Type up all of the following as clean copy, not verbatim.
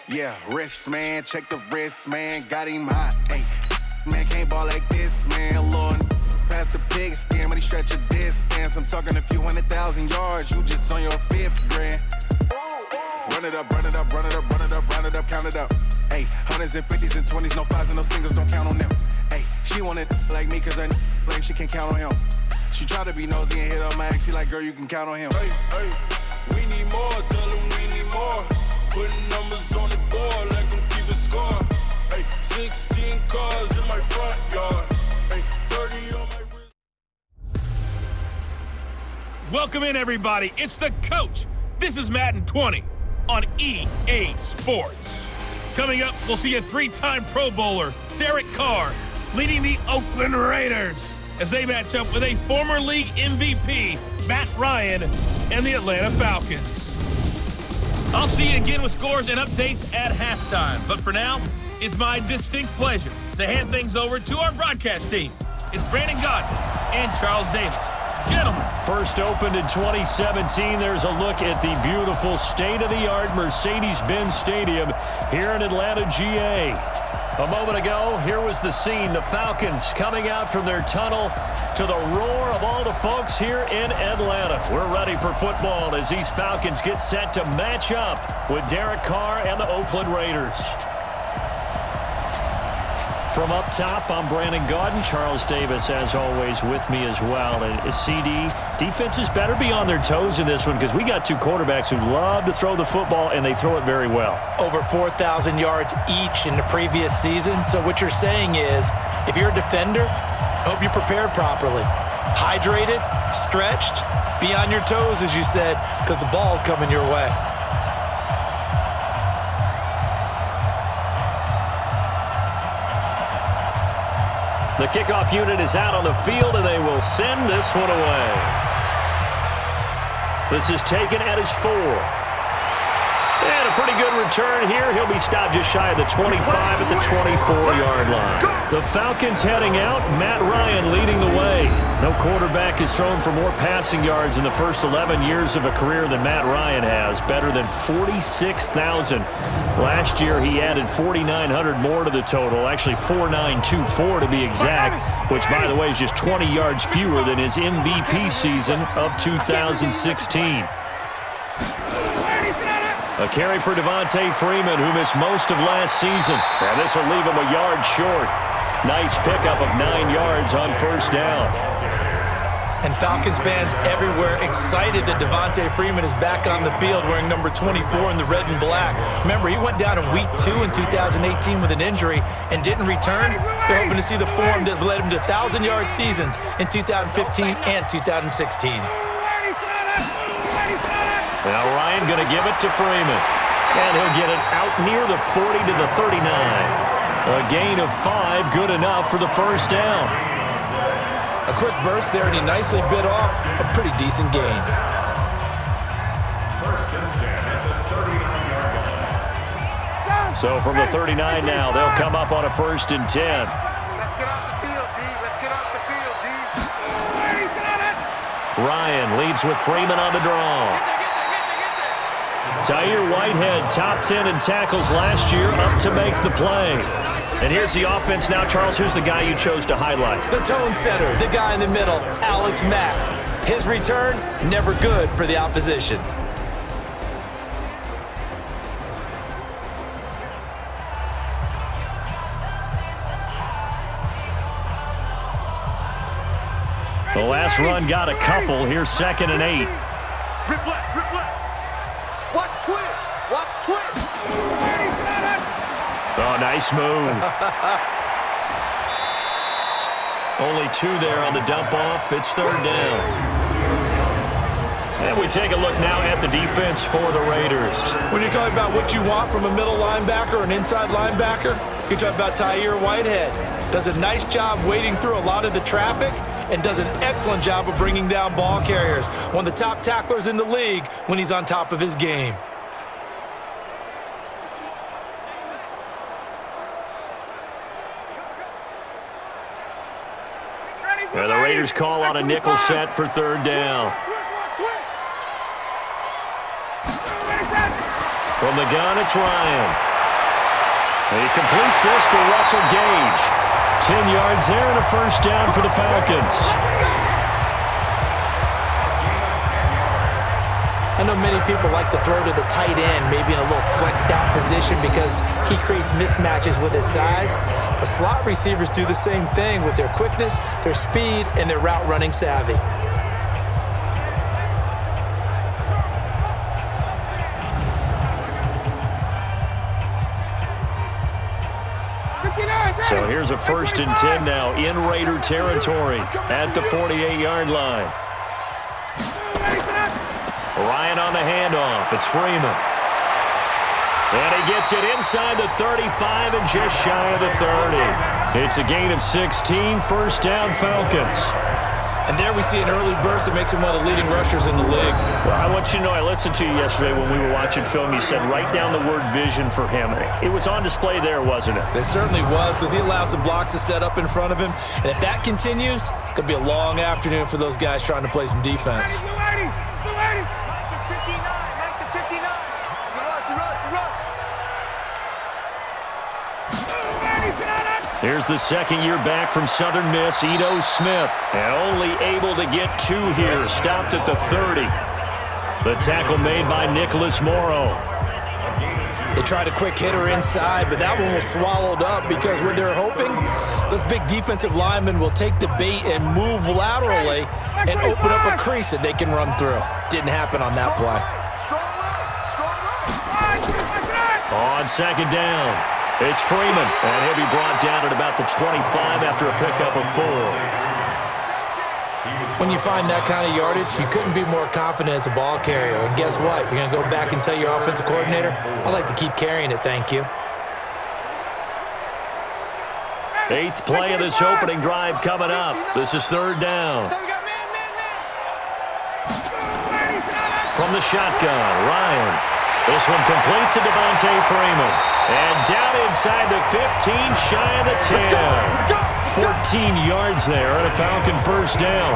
Yeah, wrist, man, check the wrist, man, got him hot. Hey, man, can't ball like this, man. Lord, past the pig skin, but he stretch a distance. I'm talking a few 100,000 yards, you just on your 5th grand. Run it up, run it up, run it up, run it up, run it up, count it up. Hey, hundreds and 50s and 20s, no 5s and no singles, don't count on them. Hey, she want it like me, cause her like she can't count on him. She try to be nosy and hit on my ex, she like, girl, you can count on him. Hey, we need more, tell them we need more. Putting numbers on the board, like them keep a score. Hey, 16 cars in my front yard. Hey, 30 on my wrist. Welcome in, everybody. It's the coach. This is Madden 20 on EA Sports. Coming up, we'll see a 3-time Pro Bowler, Derek Carr, leading the Oakland Raiders as they match up with a former league MVP, Matt Ryan, and the Atlanta Falcons. I'll see you again with scores and updates at halftime. But for now, it's my distinct pleasure to hand things over to our broadcast team. It's Brandon Godden and Charles Davis. Gentlemen. First opened in 2017. There's a look at the beautiful state-of-the-art Mercedes-Benz Stadium here in Atlanta, GA. A moment ago, here was the scene. The Falcons coming out from their tunnel to the roar of all the folks here in Atlanta. We're ready for football as these Falcons get set to match up with Derek Carr and the Oakland Raiders. From up top, I'm Brandon Godden. Charles Davis, as always, with me as well. And CD, defenses better be on their toes in this one because we got two quarterbacks who love to throw the football, and they throw it very well. Over 4,000 yards each in the previous season. So what you're saying is, if you're a defender, hope you're prepared properly. Hydrated, stretched, be on your toes, as you said, because the ball's coming your way. The kickoff unit is out on the field, and they will send this one away. This is taken at his 4. And a pretty good return here. He'll be stopped just shy of the 25 at the 24-yard line. The Falcons heading out. Matt Ryan leading the way. No quarterback has thrown for more passing yards in the first 11 years of a career than Matt Ryan has. Better than 46,000. Last year, he added 4,900 more to the total. Actually, 4,924 to be exact, which, by the way, is just 20 yards fewer than his MVP season of 2016. A carry for Devontae Freeman, who missed most of last season. And this will leave him a yard short. Nice pickup of 9 yards on first down. And Falcons fans everywhere excited that Devontae Freeman is back on the field wearing number 24 in the red and black. Remember, he went down in week 2 in 2018 with an injury and didn't return. They're hoping to see the form that led him to 1,000-yard seasons in 2015 and 2016. Now Ryan going to give it to Freeman. And he'll get it out near the 40 to the 39. A gain of 5, good enough for the first down. A quick burst there, and he nicely bit off a pretty decent gain. So from the 39 now, they'll come up on a 1st and 10. Let's get off the field, D. Let's get off the field, D. Ryan leads with Freeman on the draw. Tyre Whitehead, top 10 in tackles last year, up to make the play. And here's the offense now. Charles, who's the guy you chose to highlight? The tone setter, the guy in the middle, Alex Mack. His return, never good for the opposition. The last run got a couple. Here's 2nd and 8. Rip left, rip left. Watch twist, watch twist. Oh, nice move. Only 2 there on the dump off. It's 3rd down. And we take a look now at the defense for the Raiders. When you're talking about what you want from a middle linebacker, an inside linebacker, you're talking about Tyre Whitehead. Does a nice job wading through a lot of the traffic and does an excellent job of bringing down ball carriers. One of the top tacklers in the league when he's on top of his game. And the Raiders call on a nickel set for 3rd down. From the gun, it's Ryan. He completes this to Russell Gage. 10 yards there and a first down for the Falcons. I know many people like to throw to the tight end, maybe in a little flexed out position because he creates mismatches with his size. But slot receivers do the same thing with their quickness, their speed, and their route running savvy. So here's a 1st and 10 now in Raider territory at the 48-yard line. Ryan on the handoff. It's Freeman. And he gets it inside the 35 and just shy of the 30. It's a gain of 16, first down Falcons. And there we see an early burst that makes him one of the leading rushers in the league. Well, I want you to know, I listened to you yesterday when we were watching film. You said write down the word vision for him. It was on display there, wasn't it? It certainly was, because he allows the blocks to set up in front of him. And if that continues, it could be a long afternoon for those guys trying to play some defense. Here's the second year back from Southern Miss, Ito Smith. And only able to get 2 here, stopped at the 30. The tackle made by Nicholas Morrow. They tried a quick hitter inside, but that one was swallowed up because what they're hoping, those big defensive linemen will take the bait and move laterally and open up a crease that they can run through. Didn't happen on that play. On second down, it's Freeman, and he'll be brought down at about the 25 after a pickup of 4. When you find that kind of yardage, you couldn't be more confident as a ball carrier. And guess what? You're going to go back and tell your offensive coordinator, I'd like to keep carrying it, thank you. 8th play of this opening drive coming up. This is 3rd down. From the shotgun, Ryan. This one complete to Devontae Freeman. And down inside the 15, shy of the 10. 14 yards there and a Falcon first down.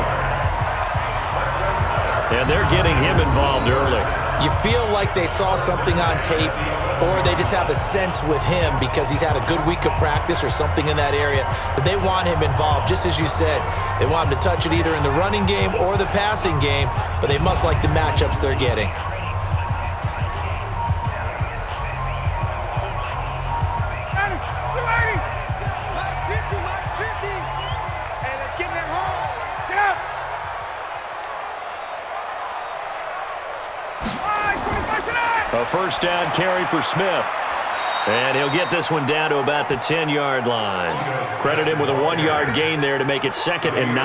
And they're getting him involved early. You feel like they saw something on tape, or they just have a sense with him because he's had a good week of practice or something in that area that they want him involved. Just as you said, they want him to touch it either in the running game or the passing game, but they must like the matchups they're getting. A first down carry for Smith. And he'll get this one down to about the 10-yard line. Credit him with a 1-yard gain there to make it 2nd and 9.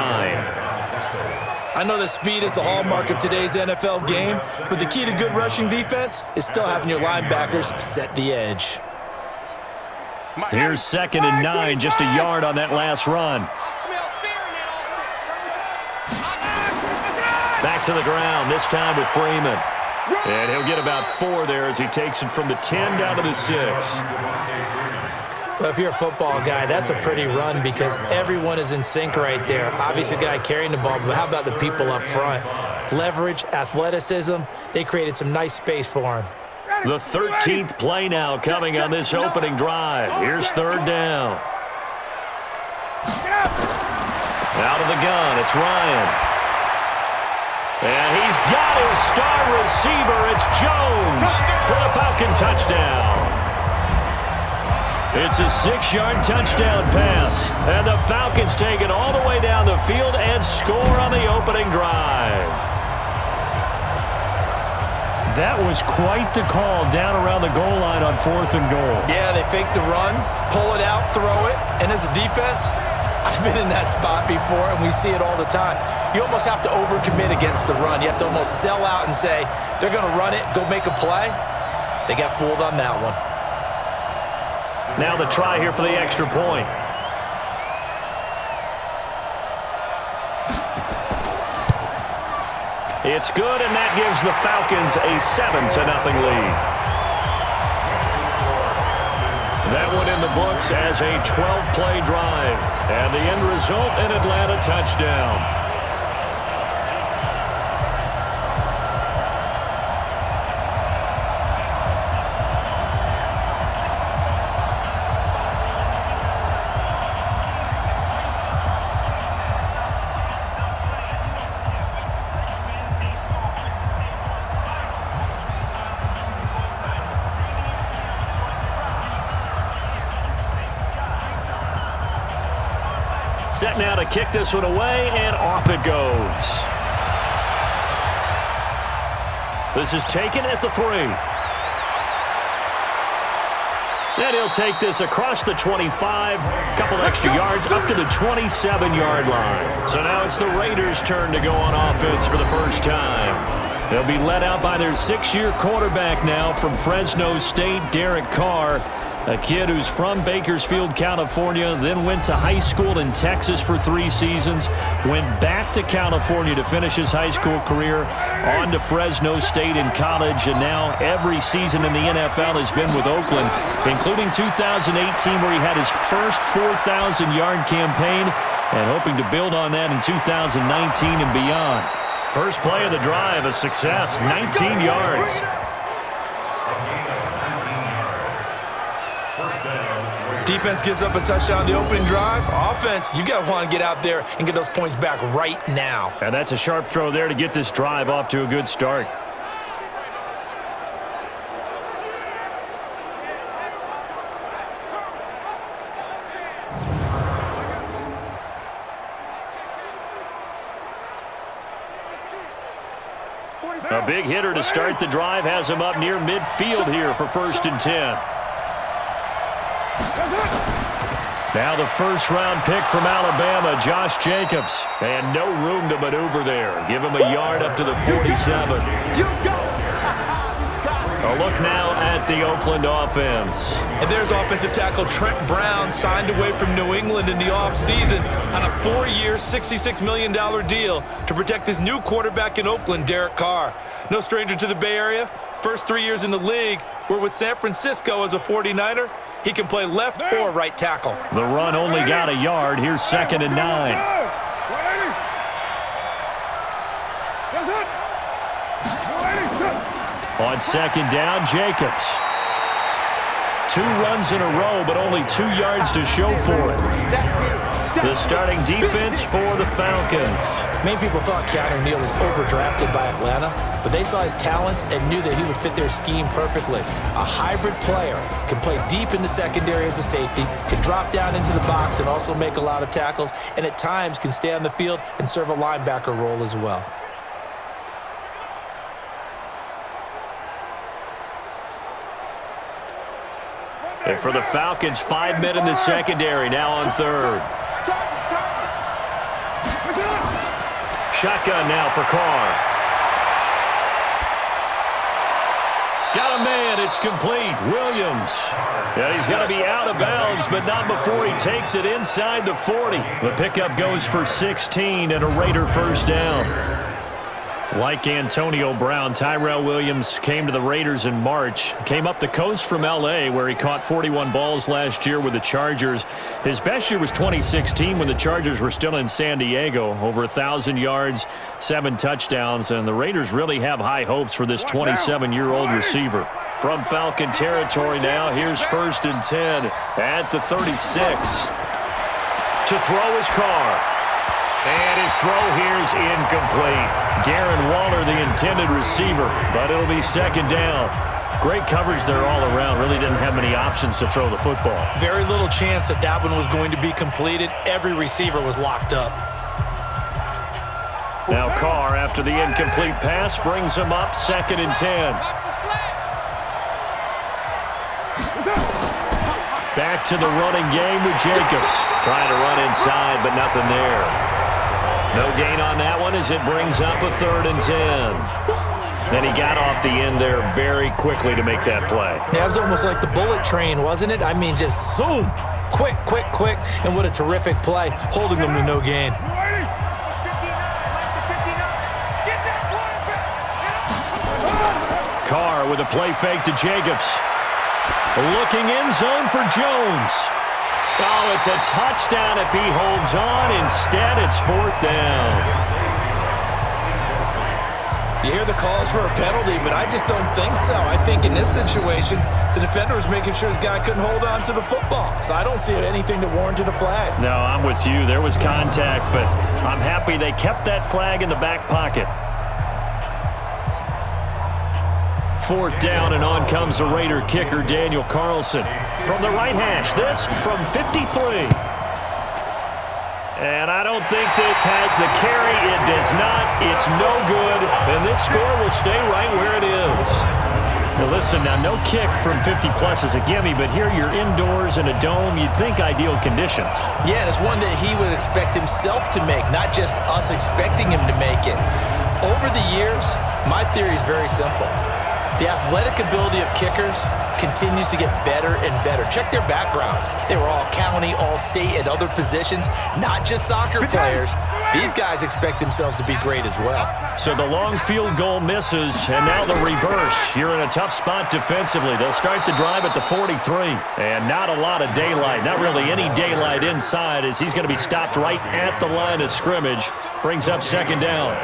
I know that speed is the hallmark of today's NFL game, but the key to good rushing defense is still having your linebackers set the edge. Here's 2nd and 9, just a yard on that last run. Back to the ground, this time with Freeman. And he'll get about 4 there as he takes it from the 10 down to the 6. Well, if you're a football guy, that's a pretty run because everyone is in sync right there. Obviously, the guy carrying the ball, but how about the people up front? Leverage, athleticism, they created some nice space for him. The 13th play now coming on this opening drive. Here's 3rd down. Out of the gun, it's Ryan. And he's got his star receiver. It's Jones for the Falcon touchdown. It's a 6-yard touchdown pass. And the Falcons take it all the way down the field and score on the opening drive. That was quite the call down around the goal line on 4th and goal. Yeah, they fake the run, pull it out, throw it. And as a defense, I've been in that spot before, and we see it all the time. You almost have to overcommit against the run. You have to almost sell out and say, they're going to run it, go make a play. They got fooled on that one. Now the try here for the extra point. It's good, and that gives the Falcons a 7-0 lead. That one in the books as a 12-play drive. And the end result, an Atlanta touchdown. set now to kick this one away, and off it goes. This is taken at the 3. And he'll take this across the 25, couple extra yards up to the 27-yard line. So now it's the Raiders' turn to go on offense for the first time. They'll be led out by their 6-year quarterback now from Fresno State, Derek Carr, a kid who's from Bakersfield, California, then went to high school in Texas for 3 seasons, went back to California to finish his high school career, on to Fresno State in college, and now every season in the NFL has been with Oakland, including 2018 where he had his first 4,000-yard campaign and hoping to build on that in 2019 and beyond. First play of the drive, a success, 19 yards. Defense gives up a touchdown on the opening drive. Offense, you got to want to get out there and get those points back right now. And that's a sharp throw there to get this drive off to a good start. A big hitter to start the drive has him up near midfield here for 1st and 10. Now the first-round pick from Alabama, Josh Jacobs. And no room to maneuver there. Give him a yard up to the 47. A look now at the Oakland offense. And there's offensive tackle Trent Brown, signed away from New England in the offseason on a 4-year, $66 million deal to protect his new quarterback in Oakland, Derek Carr. No stranger to the Bay Area. First 3 years in the league were with San Francisco as a 49er. He can play left or right tackle. The run only got a yard. Here's 2nd and 9. On 2nd down, Jacobs. 2 runs in a row, but only 2 yards to show for it. The starting defense for the Falcons. Many people thought Keanu Neal was overdrafted by Atlanta, but they saw his talents and knew that he would fit their scheme perfectly. A hybrid player, can play deep in the secondary as a safety, can drop down into the box and also make a lot of tackles, and at times can stay on the field and serve a linebacker role as well. And for the Falcons, 5 men in the secondary, now on 3rd. Shotgun now for Carr. Got a man, it's complete. Williams. Yeah, he's going to be out of bounds, but not before he takes it inside the 40. The pickup goes for 16 and a Raider first down. Like Antonio Brown, Tyrell Williams came to the Raiders in March. Came up the coast from L.A., where he caught 41 balls last year with the Chargers. His best year was 2016 when the Chargers were still in San Diego. Over 1,000 yards, 7 touchdowns, and the Raiders really have high hopes for this 27-year-old receiver. From Falcon territory now, here's 1st and 10 at the 36. To throw is Carr. And his throw here is incomplete. Darren Waller, the intended receiver, but it'll be 2nd down. Great coverage there all around. Really didn't have many options to throw the football. Very little chance that that one was going to be completed. Every receiver was locked up. Now Carr, after the incomplete pass, brings him up 2nd and 10. Back to the running game with Jacobs. Trying to run inside, but nothing there. No gain on that one as it brings up a 3rd and 10. And he got off the end there very quickly to make that play. Yeah, it was almost like the bullet train, wasn't it? I mean, just zoom. Quick, quick, quick. And what a terrific play, holding them to no gain. Carr with a play fake to Jacobs. Looking in zone for Jones. Oh, it's a touchdown if he holds on. Instead, it's 4th down. You hear the calls for a penalty, but I just don't think so. I think in this situation, the defender was making sure his guy couldn't hold on to the football. So I don't see anything that warranted a flag. No, I'm with you. There was contact, but I'm happy they kept that flag in the back pocket. 4th down, and on comes the Raider kicker, Daniel Carlson. From the right hash, this from 53. And I don't think this has the carry. It does not. It's no good. And this score will stay right where it is. Now listen, now no kick from 50-plus is a gimme, but here you're indoors in a dome. You'd think ideal conditions. Yeah, and it's one that he would expect himself to make, not just us expecting him to make it. Over the years, my theory is very simple. The athletic ability of kickers continues to get better and better. Check their backgrounds. They were all county, all state, at other positions, not just soccer players. These guys expect themselves to be great as well. So the long field goal misses, and now the reverse. You're in a tough spot defensively. They'll start the drive at the 43. And not a lot of daylight, not really any daylight inside, as he's going to be stopped right at the line of scrimmage. Brings up second down.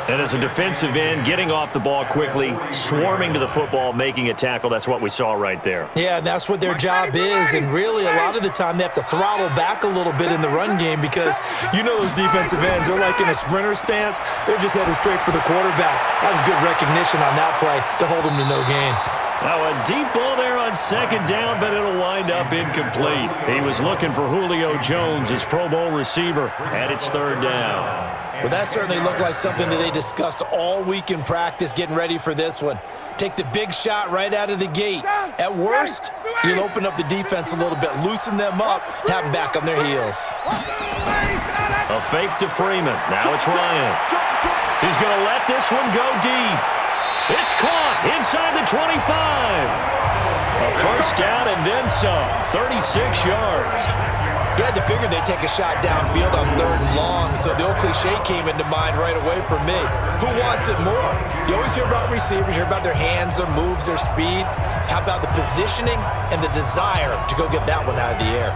And as a defensive end, getting off the ball quickly, swarming to the football, making a tackle, that's what we saw right there. Yeah, that's what their job is, and really a lot of the time they have to throttle back a little bit in the run game because you know those defensive ends, they're like in a sprinter stance. They're just headed straight for the quarterback. That was good recognition on that play to hold them to no gain. Now a deep ball there on second down, but it'll wind up incomplete. He was looking for Julio Jones, his Pro Bowl receiver, and it's third down. Well, that certainly looked like something that they discussed all week in practice getting ready for this one. Take the big shot right out of the gate. At worst, you'll open up the defense a little bit, loosen them up, have them back on their heels. A fake to Freeman. Now it's Ryan. He's going to let this one go deep. It's caught inside the 25. A first down and then some. 36 yards. You had to figure they'd take a shot downfield on third and long, so the old cliche came into mind right away for me. Who wants it more? You always hear about receivers, you hear about their hands, their moves, their speed. How about the positioning and the desire to go get that one out of the air?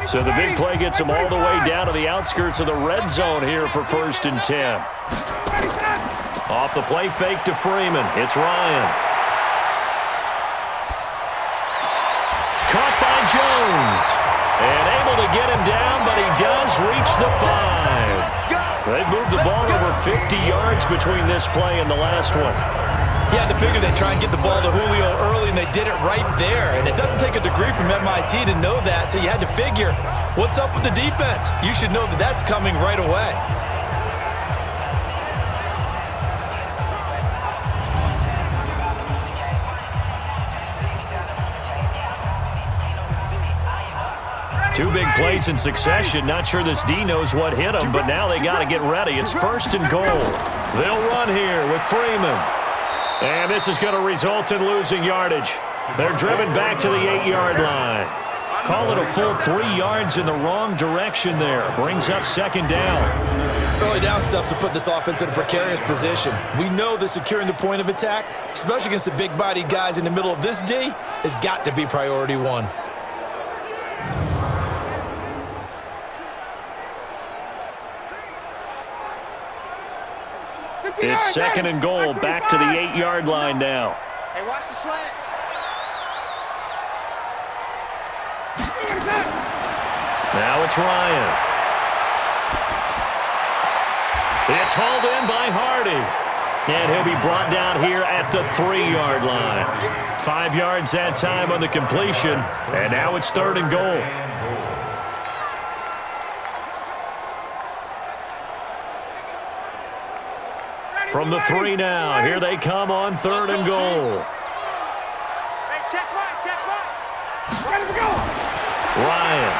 So the big play gets him all the way down to the outskirts of the red zone here for 1st and 10. Off the play fake to Freeman. It's Ryan. Caught by Jones. And able to get him down, but he does reach the 5. They've moved the ball over 50 yards between this play and the last one. You had to figure they'd try and get the ball to Julio early, and they did it right there. And it doesn't take a degree from MIT to know that, so you had to figure, what's up with the defense? You should know that that's coming right away. Two big plays in succession. Not sure this D knows what hit him, but now they got to get ready. It's 1st and goal. They'll run here with Freeman. And this is going to result in losing yardage. They're driven back to the 8-yard line. Call it a full 3 yards in the wrong direction there. Brings up second down. Early down stuff's to put this offense in a precarious position. We know that securing the point of attack, especially against the big-bodied guys in the middle of this D, has got to be priority one. It's 2nd and goal, back to the 8-yard line now. Hey, watch the slant. Now it's Ryan. It's hauled in by Hardy. And he'll be brought down here at the 3-yard line. 5 yards that time on the completion. And now it's 3rd and goal. From the 3 now, here they come on 3rd and goal. Hey, check right. Ready to go. Ryan.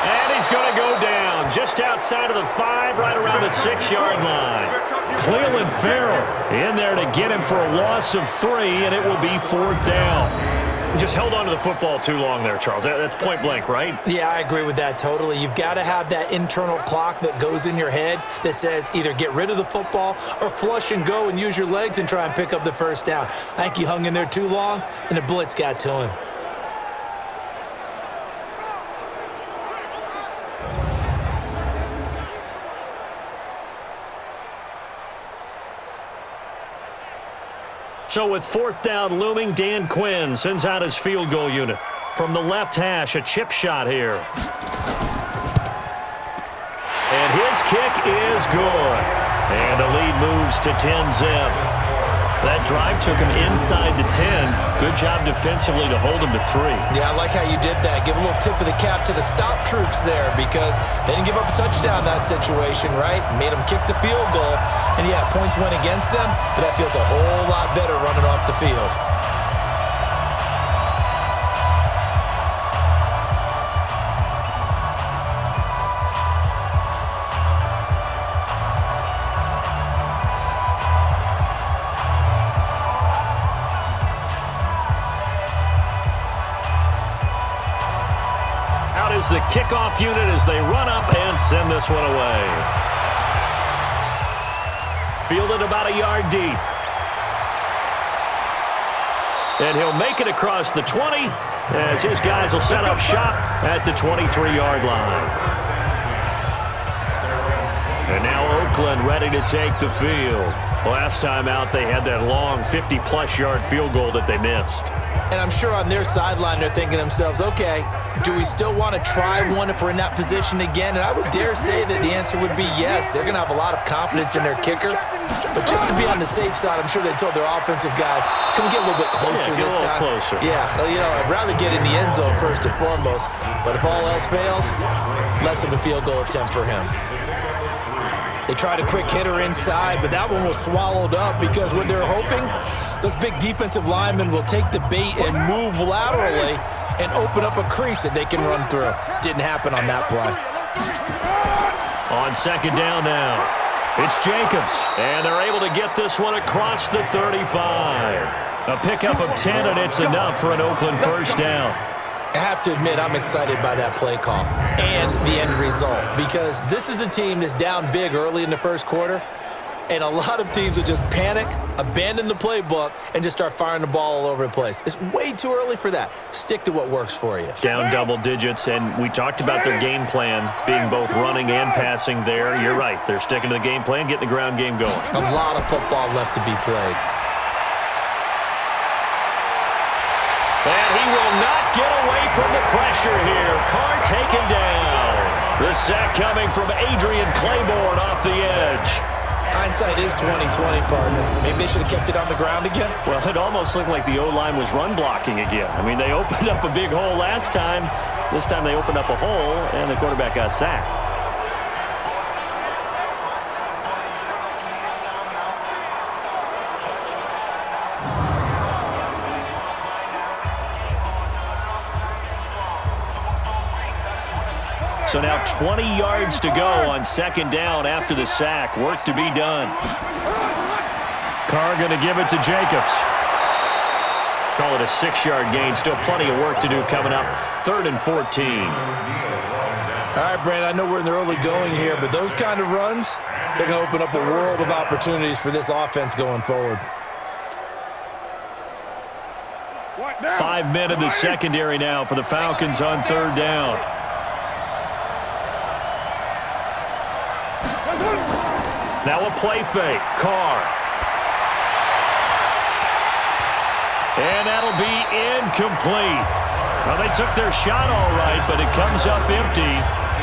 And he's going to go down just outside of the 5, right around the 6-yard line. Cleveland Farrell in there to get him for a loss of 3, and it will be 4th down. Just held on to the football too long there, Charles. That's point blank, right? Yeah, I agree with that totally. You've got to have that internal clock that goes in your head that says either get rid of the football or flush and go and use your legs and try and pick up the first down. I think he hung in there too long, and the blitz got to him. So with 4th down looming, Dan Quinn sends out his field goal unit. From the left hash, a chip shot here. And his kick is good. And the lead moves to 10-zip. That drive took him inside the 10. Good job defensively to hold him to 3. Yeah, I like how you did that. Give a little tip of the cap to the stop troops there because they didn't give up a touchdown in that situation, right? Made them kick the field goal. And, yeah, points went against them, but that feels a whole lot better running off the field. The kickoff unit as they run up and send this one away. Fielded about a yard deep. And he'll make it across the 20 as his guys will set up shop at the 23-yard line. And now Oakland ready to take the field. Last time out, they had that long 50-plus yard field goal that they missed. And I'm sure on their sideline, they're thinking to themselves, okay, do we still want to try one if we're in that position again? And I would dare say that the answer would be yes. They're going to have a lot of confidence in their kicker. But just to be on the safe side, I'm sure they told their offensive guys, can we get a little bit closer this time? Closer. Yeah, you know, I'd rather get in the end zone first and foremost. But if all else fails, less of a field goal attempt for him. They tried a quick hitter inside, but that one was swallowed up because when they're hoping, those big defensive linemen will take the bait and move laterally and open up a crease that they can run through. Didn't happen on that play. On second down now, it's Jacobs, and they're able to get this one across the 35. A pickup of 10, and it's enough for an Oakland first down. I have to admit, I'm excited by that play call and the end result because this is a team that's down big early in the first quarter, and a lot of teams will just panic, abandon the playbook, and just start firing the ball all over the place. It's way too early for that. Stick to what works for you. Down double digits, and we talked about their game plan being both running and passing there. You're right. They're sticking to the game plan, getting the ground game going. A lot of football left to be played. And he will not get away from the pressure here. Carr taken down. The sack coming from Adrian Claiborne off the edge. Hindsight is 20/20, partner. Maybe they should have kept it on the ground again. Well, it almost looked like the O-line was run blocking again. I mean, they opened up a big hole last time. This time they opened up a hole, and the quarterback got sacked. So now 20 yards to go on second down after the sack. Work to be done. Carr going to give it to Jacobs. Call it a 6-yard gain. Still plenty of work to do coming up. 3rd and 14. All right, Brandon, I know we're in the early going here, but those kind of runs, they're going to open up a world of opportunities for this offense going forward. 5 men in the secondary now for the Falcons on third down. Now a play fake. Carr. And that'll be incomplete. Well, they took their shot all right, but it comes up empty,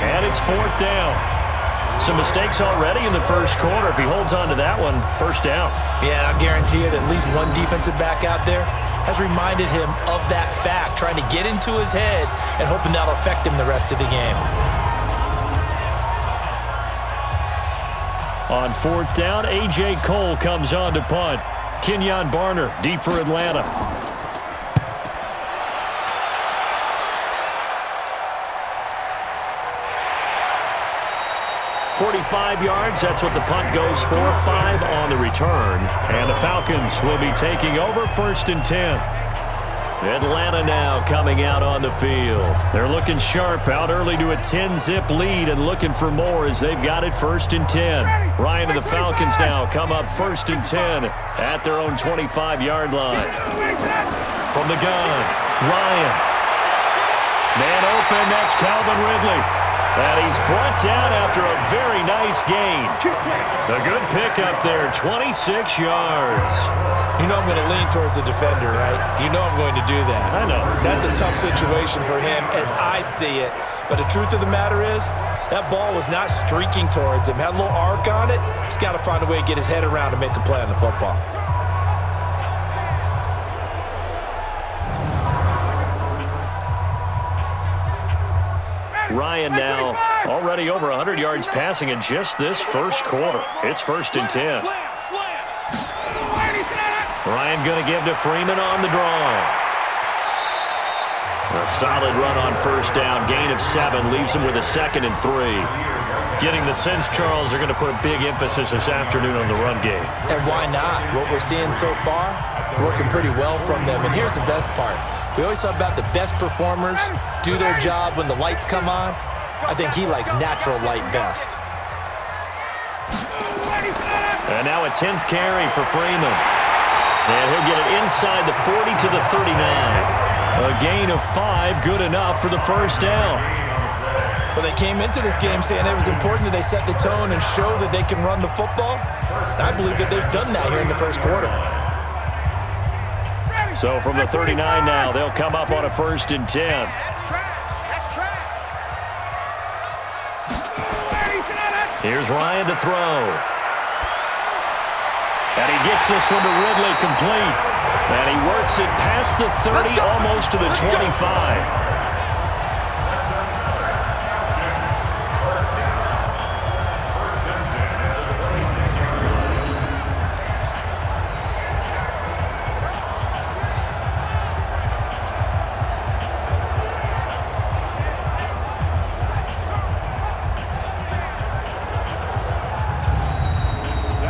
and it's 4th down. Some mistakes already in the first quarter. If he holds on to that one, first down. Yeah, I guarantee you that at least one defensive back out there has reminded him of that fact, trying to get into his head and hoping that'll affect him the rest of the game. On 4th down, A.J. Cole comes on to punt. Kenyon Barner, deep for Atlanta. "45 yards, that's what the punt goes for. 5 on the return. And the Falcons will be taking over 1st and 10. Atlanta now coming out on the field. They're looking sharp, out early to a 10-zip lead and looking for more as they've got it 1st and 10. Ryan and the Falcons now come up 1st and 10 at their own 25-yard line. From the gun, Ryan. Man open, that's Calvin Ridley. And he's brought down after a very nice gain. A good pickup there, 26 yards. You know I'm going to lean towards the defender, right? You know I'm going to do that. I know. That's a tough situation for him as I see it. But the truth of the matter is, that ball was not streaking towards him. Had a little arc on it. He's got to find a way to get his head around and make a play on the football. Ryan now already over 100 yards passing in just this first quarter. It's 1st and 10. Ryan going to give to Freeman on the draw. A solid run on 1st down. Gain of 7 leaves him with a 2nd and 3. Getting the sense, Charles, they're going to put a big emphasis this afternoon on the run game. And why not? What we're seeing so far, working pretty well from them. And here's the best part. We always talk about the best performers do their job when the lights come on. I think he likes natural light best. And now a 10th carry for Freeman. And he'll get it inside the 40 to the 39. A gain of 5, good enough for the 1st down. Well, they came into this game saying it was important that they set the tone and show that they can run the football. And I believe that they've done that here in the first quarter. So from the 39 now, they'll come up on a 1st and 10. Here's Ryan to throw. And he gets this one to Ridley complete. And he works it past the 30, almost to the 25.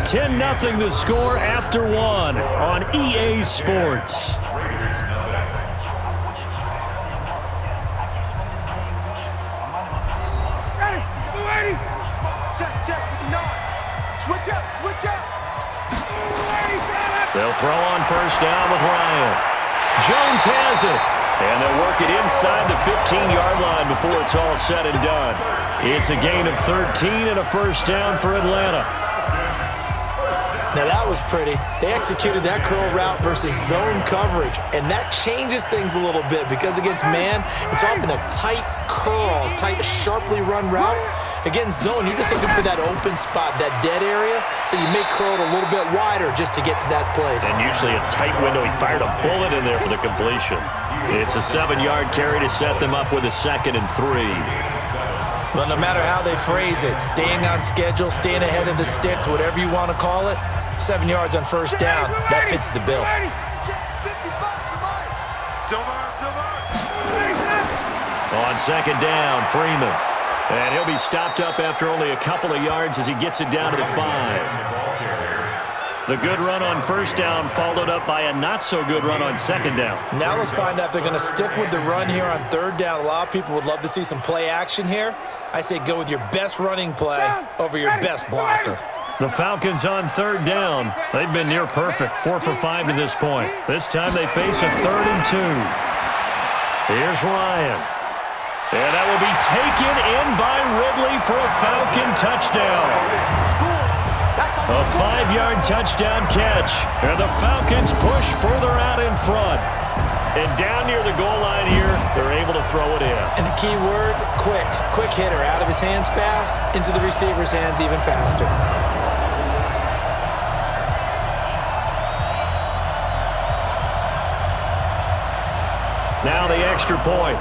10-0 the score after 1 on EA Sports. They'll throw on 1st down with Ryan. Jones has it. And they'll work it inside the 15-yard line before it's all said and done. It's a gain of 13 and a 1st down for Atlanta. Now that was pretty. They executed that curl route versus zone coverage, and that changes things a little bit because against man, it's often a tight curl, tight, sharply run route. Against zone, you're just looking for that open spot, that dead area, so you make curl it a little bit wider just to get to that place. And usually a tight window. He fired a bullet in there for the completion. It's a 7-yard carry to set them up with a 2nd and 3. Well, no matter how they phrase it, staying on schedule, staying ahead of the sticks, whatever you want to call it, 7 yards on 1st down, that fits the bill. On 2nd down, Freeman. And he'll be stopped up after only a couple of yards as he gets it down to the 5. The good run on 1st down followed up by a not-so-good run on 2nd down. Now let's find out if they're going to stick with the run here on 3rd down. A lot of people would love to see some play action here. I say go with your best running play over your best blocker. The Falcons on 3rd down. They've been near perfect, 4 for 5 to this point. This time they face a 3rd and 2. Here's Ryan. And that will be taken in by Ridley for a Falcon touchdown. A 5-yard touchdown catch. And the Falcons push further out in front. And down near the goal line here, they're able to throw it in. And the key word, quick. Quick hitter. Out of his hands fast, into the receiver's hands even faster. Now the extra point.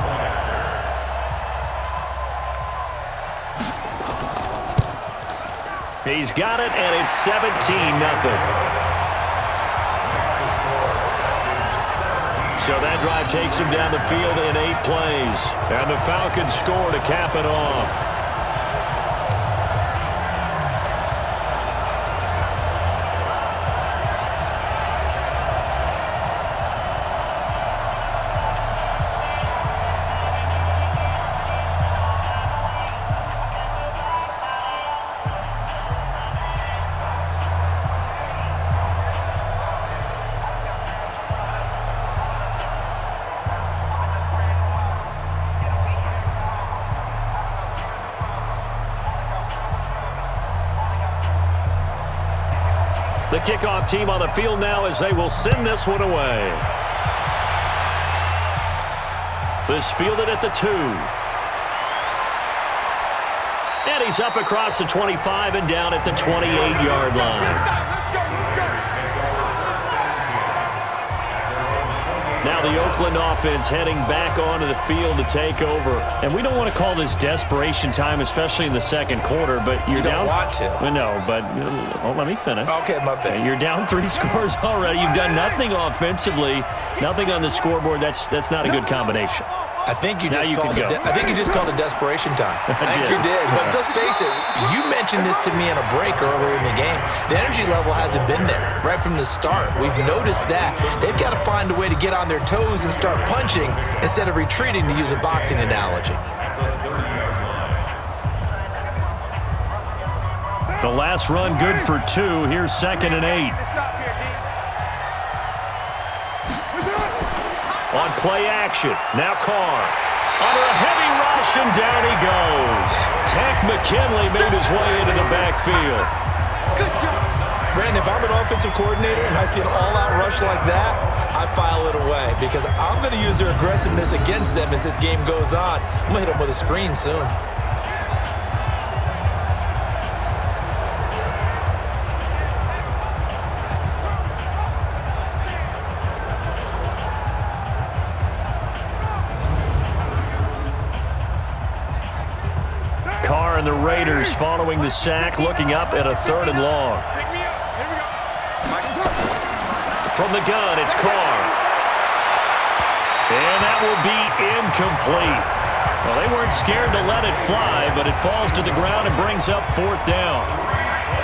He's got it, and it's 17-0. So that drive takes him down the field in 8 plays. And the Falcons score to cap it off. The kickoff team on the field now as they will send this one away. This fielded at the 2. And he's up across the 25 and down at the 28-yard line. Now the Oakland offense heading back onto the field to take over. And we don't want to call this desperation time, especially in the second quarter, but you're down. You don't want to. No, but let me finish. Okay, my bad. You're down 3 scores already. You've done nothing offensively, nothing on the scoreboard. That's not a good combination. I think you just called it desperation time. I think you did. But let's face it, you mentioned this to me in a break earlier in the game. The energy level hasn't been there right from the start. We've noticed that. They've got to find a way to get on their toes and start punching instead of retreating, to use a boxing analogy. The last run good for 2. Here's 2nd and 8. On play action, now Carr. Under a heavy rush, and down he goes. Tank McKinley made his way into the backfield. Good job. Brandon, if I'm an offensive coordinator and I see an all-out rush like that, I file it away because I'm going to use their aggressiveness against them as this game goes on. I'm going to hit them with a screen soon. Carr and the Raiders following the sack, looking up at a 3rd and long. From the gun, it's Carr. And that will be incomplete. Well, they weren't scared to let it fly, but it falls to the ground and brings up 4th down.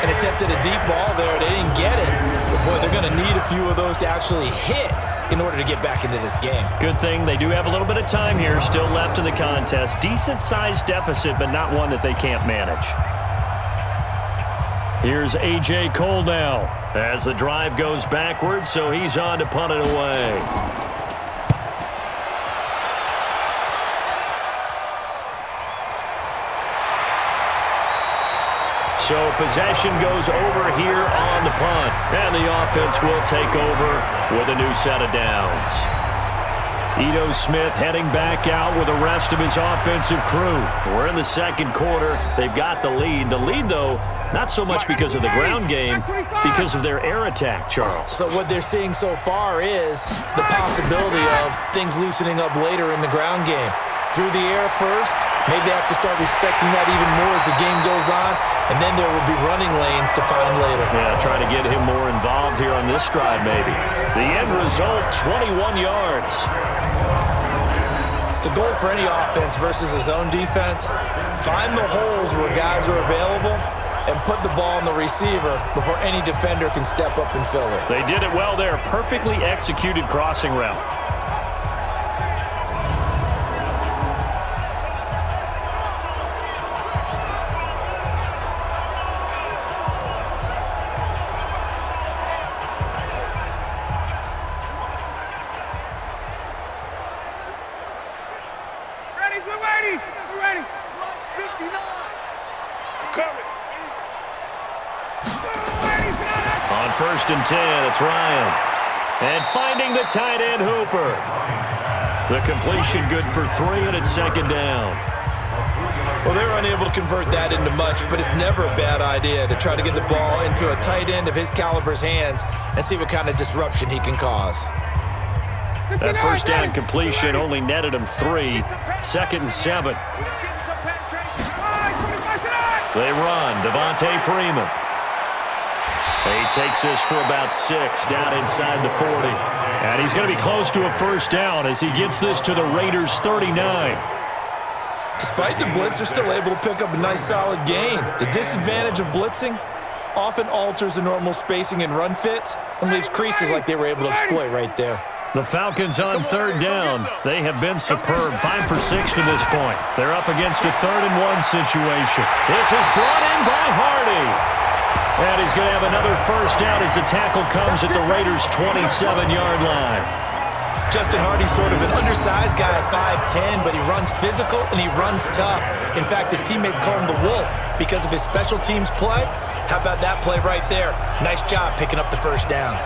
And attempted a deep ball there. They didn't get it. But boy, they're going to need a few of those to actually hit in order to get back into this game. Good thing they do have a little bit of time here still left in the contest. Decent-sized deficit, but not one that they can't manage. Here's A.J. Cole now as the drive goes backwards, so he's on to punt it away. So possession goes over here on the punt, and the offense will take over with a new set of downs. Ito Smith heading back out with the rest of his offensive crew. We're in the second quarter. They've got the lead. The lead, though, not so much because of the ground game, because of their air attack, Charles. So what they're seeing so far is the possibility of things loosening up later in the ground game. Through the air first, maybe they have to start respecting that even more as the game goes on, and then there will be running lanes to find later. Yeah, trying to get him more involved here on this drive, maybe. The end result, 21 yards. The goal for any offense versus a zone defense, find the holes where guys are available and put the ball on the receiver before any defender can step up and fill it. They did it well there. Perfectly executed crossing route. On 1st and 10, it's Ryan. And finding the tight end, Hooper. The completion good for 3, and it's 2nd down. Well, they were unable to convert that into much, but it's never a bad idea to try to get the ball into a tight end of his caliber's hands and see what kind of disruption he can cause. That 1st down completion only netted him 3. 2nd and 7. They run. Devontae Freeman. He takes this for about 6 down inside the 40. And he's going to be close to a 1st down as he gets this to the Raiders' 39. Despite the blitz, they're still able to pick up a nice solid gain. The disadvantage of blitzing often alters the normal spacing and run fits and leaves creases like they were able to exploit right there. The Falcons on 3rd down. They have been superb. 5 for 6 to this point. They're up against a 3rd and 1 situation. This is brought in by Hardy. And he's going to have another 1st down as the tackle comes at the Raiders' 27-yard line. Justin Hardy's sort of an undersized guy at 5'10", but he runs physical and he runs tough. In fact, his teammates call him the Wolf because of his special teams play. How about that play right there? Nice job picking up the 1st down.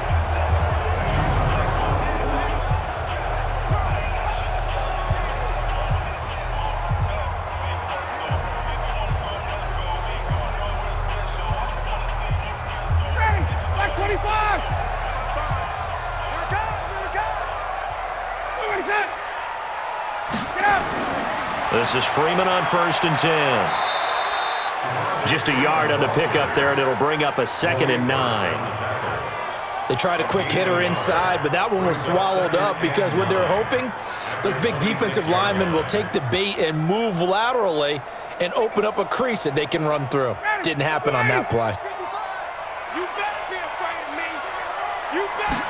This is Freeman on 1st and 10. Just a yard on the pickup there, and it'll bring up a 2nd and 9. They tried a quick hitter inside, but that one was swallowed up because what they're hoping, those big defensive linemen will take the bait and move laterally and open up a crease that they can run through. Didn't happen on that play. You better be afraid of me. You better.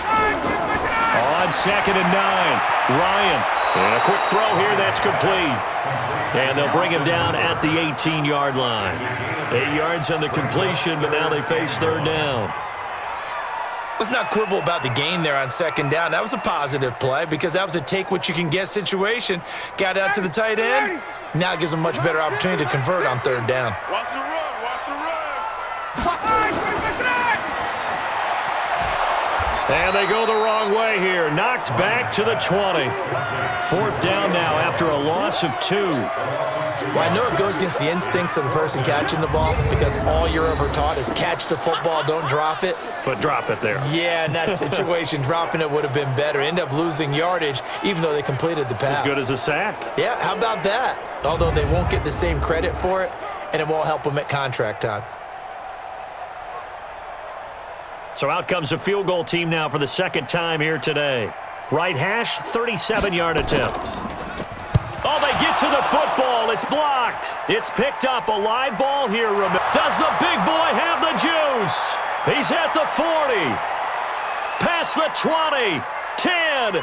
On 2nd and 9, Ryan. And a quick throw here, that's complete. And they'll bring him down at the 18-yard line. 8 yards on the completion, but now they face 3rd down. Let's not quibble about the gain there on 2nd down. That was a positive play because that was a take-what-you-can-get situation. Got out to the tight end. Now it gives them a much better opportunity to convert on 3rd down. Watch the run. Watch the run. And they go the wrong way here. Knocked back to the 20. 4th down now after a loss of 2. Well, I know it goes against the instincts of the person catching the ball because all you're ever taught is catch the football, don't drop it. But drop it there. Yeah, in that situation, dropping it would have been better. End up losing yardage even though they completed the pass. As good as a sack. Yeah, how about that? Although they won't get the same credit for it, and it won't help them at contract time. So out comes a field goal team now for the 2nd time here today. Right hash, 37-yard attempt. Oh, they get to the football. It's blocked. It's picked up. A live ball here. Does the big boy have the juice? He's at the 40. Past the 20. 10.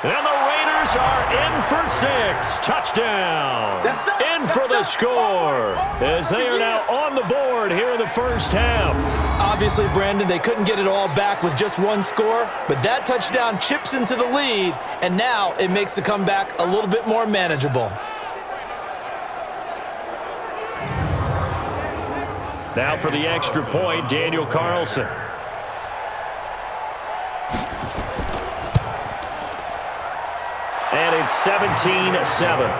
And the Raiders are in for 6. Touchdown. In for the score. As they are now on the board here in the 1st half. Obviously, Brandon, they couldn't get it all back with just one score, but that touchdown chips into the lead, and now it makes the comeback a little bit more manageable. Now for the extra point, Daniel Carlson. And it's 17-7.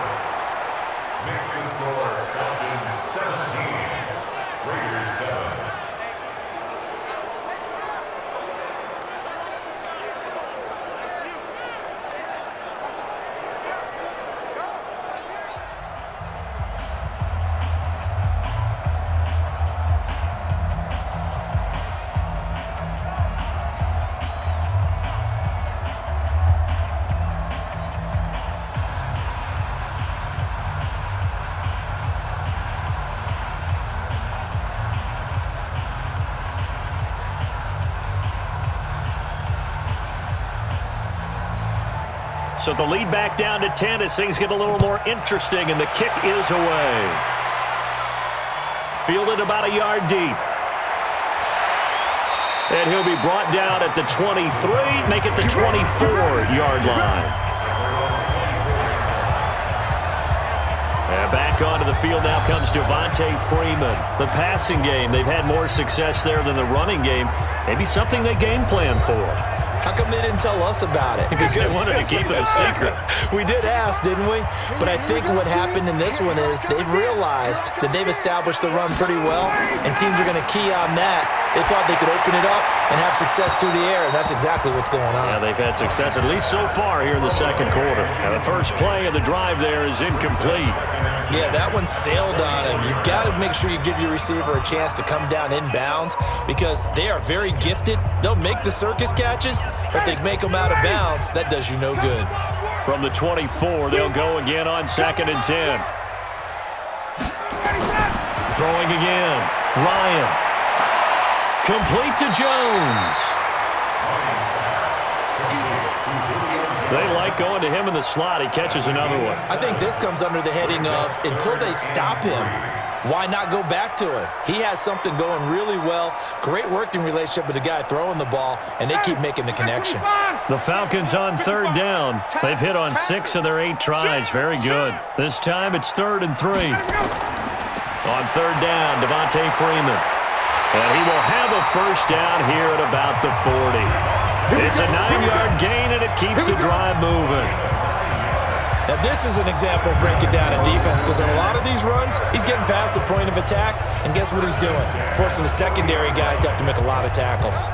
So the lead back down to 10 as things get a little more interesting, and the kick is away. Fielded about a yard deep. And he'll be brought down at the 23, make it the 24-yard line. And back onto the field now comes Devontae Freeman. The passing game, they've had more success there than the running game. Maybe something they game plan for. How come they didn't tell us about it? Because they wanted to keep it a secret. We did ask, didn't we? But I think what happened in this one is they've realized that they've established the run pretty well, and teams are going to key on that. They thought they could open it up and have success through the air, and that's exactly what's going on. Yeah, they've had success, at least so far here in the 2nd quarter. Now, the first play of the drive there is incomplete. Yeah, that one sailed on him. You've got to make sure you give your receiver a chance to come down inbounds because they are very gifted. They'll make the circus catches, but they make them out of bounds. That does you no good. From the 24, they'll go again on 2nd and 10. Throwing again. Ryan. Complete to Jones. They like going to him in the slot. He catches another one. I think this comes under the heading of until they stop him, why not go back to it? He has something going really well. Great working relationship with the guy throwing the ball, and they keep making the connection. The Falcons on 3rd down. They've hit on 6 of their 8 tries. Very good. This time it's 3rd and 3. On 3rd down, Devontae Freeman. And he will have a first down here at about the 40. It's a 9-yard gain, and it keeps the drive moving. Now, this is an example of breaking down a defense because in a lot of these runs, he's getting past the point of attack, and guess what he's doing? Forcing the secondary guys to have to make a lot of tackles.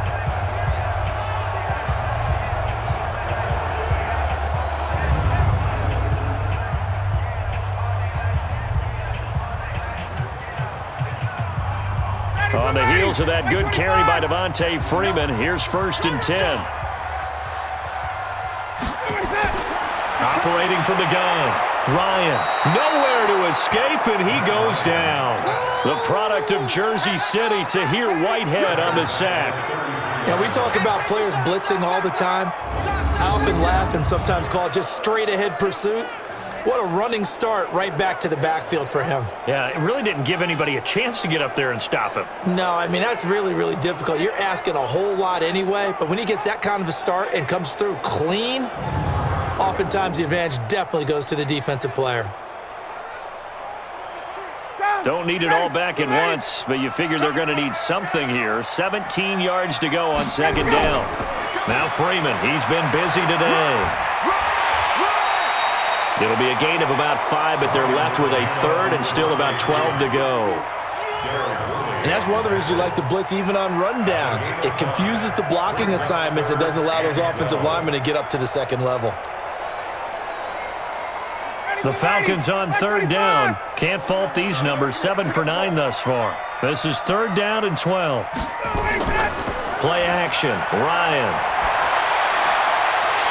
On the heels of that good carry by Devontae Freeman, here's 1st and 10. Operating from the gun, Ryan, nowhere to escape, and he goes down. The product of Jersey City, Tahir Whitehead on the sack. Yeah, we talk about players blitzing all the time. I often laugh and sometimes call it just straight-ahead pursuit. What a running start right back to the backfield for him. Yeah, it really didn't give anybody a chance to get up there and stop him. No, I mean, that's really, really difficult. You're asking a whole lot anyway, but when he gets that kind of a start and comes through clean, oftentimes the advantage definitely goes to the defensive player. Don't need it all back at once, but you figure they're going to need something here. 17 yards to go on 2nd down. Now Freeman, he's been busy today. It'll be a gain of about 5, but they're left with a 3rd and still about 12 to go. And that's one of the reasons you like to blitz even on rundowns. It confuses the blocking assignments. It doesn't allow those offensive linemen to get up to the 2nd level. The Falcons on 3rd down. Can't fault these numbers. 7 for 9 thus far. This is 3rd down and 12. Play action. Ryan.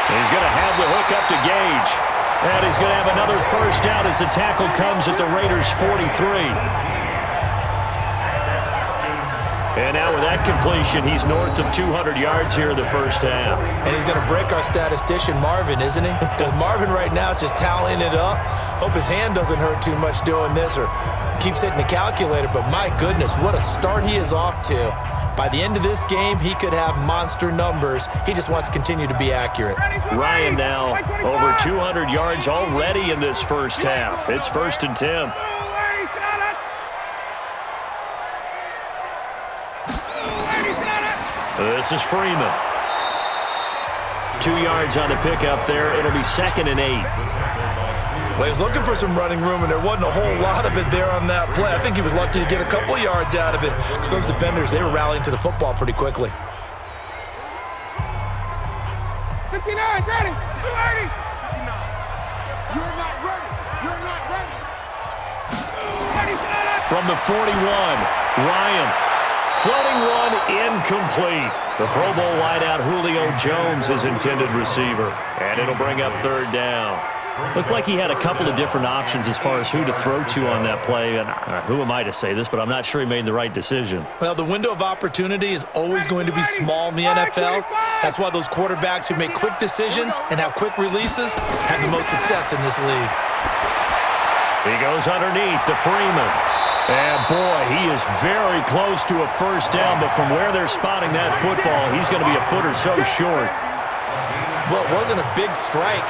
He's going to have the hook up to Gage. And he's going to have another 1st down as the tackle comes at the Raiders' 43. And now with that completion, he's north of 200 yards here in the 1st half. And he's going to break our statistician, Marvin, isn't he? Because Marvin right now is just tallying it up. Hope his hand doesn't hurt too much doing this or keeps hitting the calculator. But my goodness, what a start he is off to. By the end of this game, he could have monster numbers. He just wants to continue to be accurate. Ryan now over 200 yards already in this 1st half. It's 1st and 10. This is Freeman. 2 yards on the pickup there. It'll be 2nd and 8. Well, he was looking for some running room, and there wasn't a whole lot of it there on that play. I think he was lucky to get a couple of yards out of it because those defenders, they were rallying to the football pretty quickly. 59, ready, 280. You're not ready. You're not ready. From the 41, Ryan. Floating one, incomplete. The Pro Bowl wideout Julio Jones is intended receiver. And it'll bring up 3rd down. Looked like he had a couple of different options as far as who to throw to on that play. And who am I to say this, but I'm not sure he made the right decision. Well, the window of opportunity is always going to be small in the NFL. That's why those quarterbacks who make quick decisions and have quick releases have the most success in this league. He goes underneath to Freeman. And, boy, he is very close to a 1st down, but from where they're spotting that football, he's going to be a foot or so short. Well, it wasn't a big strike,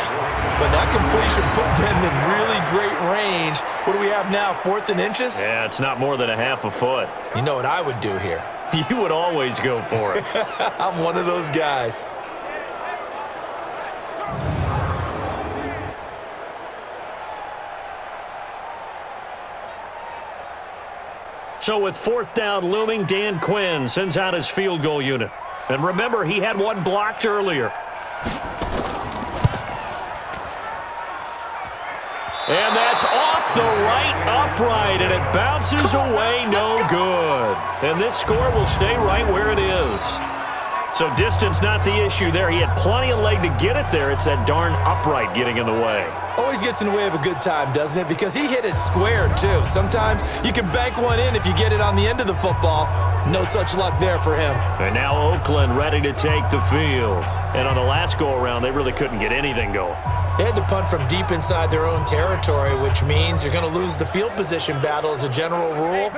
but that completion put them in really great range. What do we have now, 4th and inches? Yeah, it's not more than a half a foot. You know what I would do here? You would always go for it. I'm one of those guys. So with 4th down looming, Dan Quinn sends out his field goal unit. And remember, he had one blocked earlier. And that's off the right upright, and it bounces away no good. And this score will stay right where it is. So distance not the issue there. He had plenty of leg to get it there. It's that darn upright getting in the way. Always gets in the way of a good time, doesn't it? Because he hit it square, too. Sometimes you can bank one in if you get it on the end of the football. No such luck there for him. And now Oakland ready to take the field. And on the last go-around, they really couldn't get anything going. They had to punt from deep inside their own territory, which means you're going to lose the field position battle as a general rule.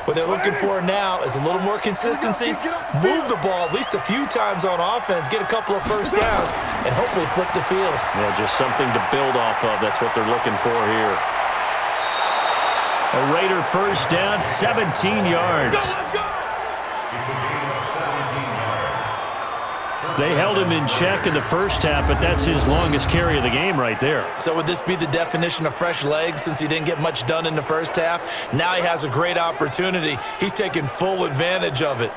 What they're looking for now is a little more consistency, move the ball at least a few times on offense, get a couple of 1st downs, and hopefully flip the field. Yeah, just something to build off of. That's what they're looking for here. A Raider 1st down, 17 yards. They held him in check in the 1st half, but that's his longest carry of the game right there. So would this be the definition of fresh legs since he didn't get much done in the 1st half? Now he has a great opportunity. He's taking full advantage of it.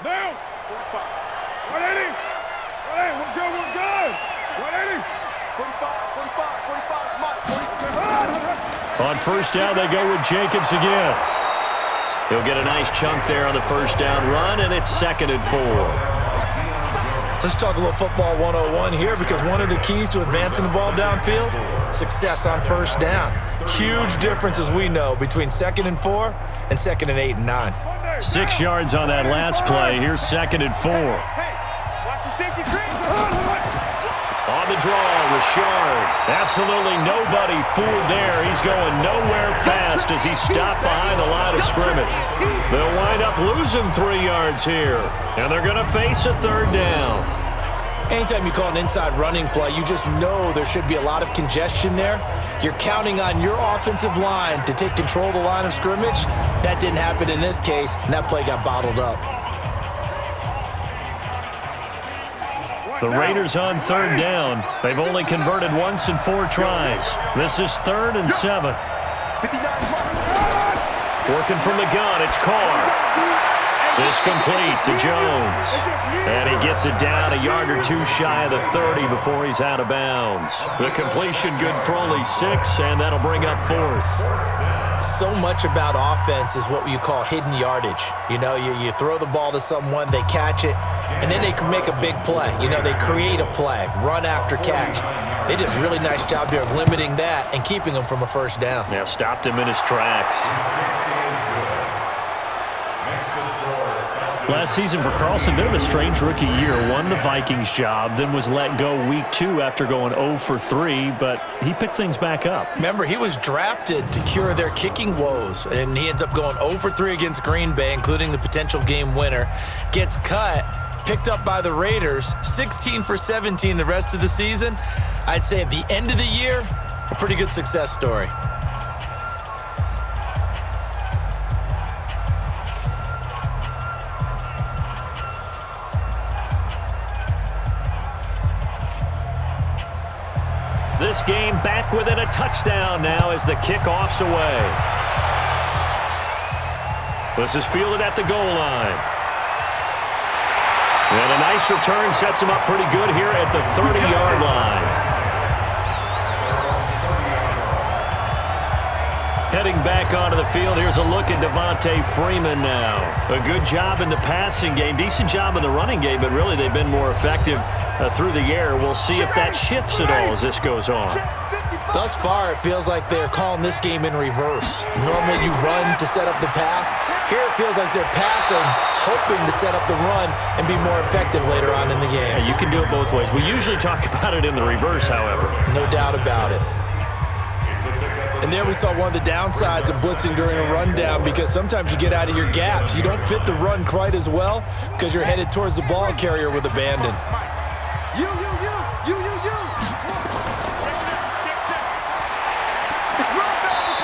Down. 180. Hey, we're good, we're good. 180. 45, Mike, 45. On first down, they go with Jacobs again. He'll get a nice chunk there on the first down run, and it's 2nd and 4. Let's talk a little football 101 here, because one of the keys to advancing the ball downfield, success on first down. Huge difference, as we know, between 2nd and 4 and 2nd and 8 and 9. 6 yards on that last play. Here's 2nd and 4. Hey, watch the safety creep. On the draw, Richard. Absolutely nobody fooled there. He's going nowhere fast as he's stopped behind the line of scrimmage. They'll wind up losing 3 yards here, and they're going to face a 3rd down. Anytime you call an inside running play, you just know there should be a lot of congestion there. You're counting on your offensive line to take control of the line of scrimmage. That didn't happen in this case, and that play got bottled up. The Raiders on 3rd down. They've only converted once in 4 tries. This is 3rd and 7. Working from the gun, it's Carr. This complete to Jones. And he gets it down a yard or 2 shy of the 30 before he's out of bounds. The completion good for only 6, and that'll bring up 4th. So much about offense is what you call hidden yardage. You know, you throw the ball to someone, they catch it, and then they can make a big play. You know, they create a play, run after catch. They did a really nice job there of limiting that and keeping him from a first down. Yeah, stopped him in his tracks. Last season for Carlson, bit of a strange rookie year. Won the Vikings job, then was let go week 2 after going 0 for 3, but he picked things back up. Remember, he was drafted to cure their kicking woes, and he ends up going 0 for 3 against Green Bay, including the potential game winner. Gets cut, picked up by the Raiders, 16 for 17 the rest of the season. I'd say at the end of the year, a pretty good success story. This game back within a touchdown now as the kickoff's away. This is fielded at the goal line. And a nice return sets him up pretty good here at the 30-yard line. Heading back onto the field, here's a look at Devontae Freeman now. A good job in the passing game, decent job in the running game, but really they've been more effective through the air. We'll see if that shifts at all as this goes on. Thus far, it feels like they're calling this game in reverse. Normally you run to set up the pass. Here it feels like they're passing, hoping to set up the run and be more effective later on in the game. Yeah, you can do it both ways. We usually talk about it in the reverse, however. No doubt about it. And there we saw one of the downsides of blitzing during a rundown, because sometimes you get out of your gaps. You don't fit the run quite as well because you're headed towards the ball carrier with abandon. You.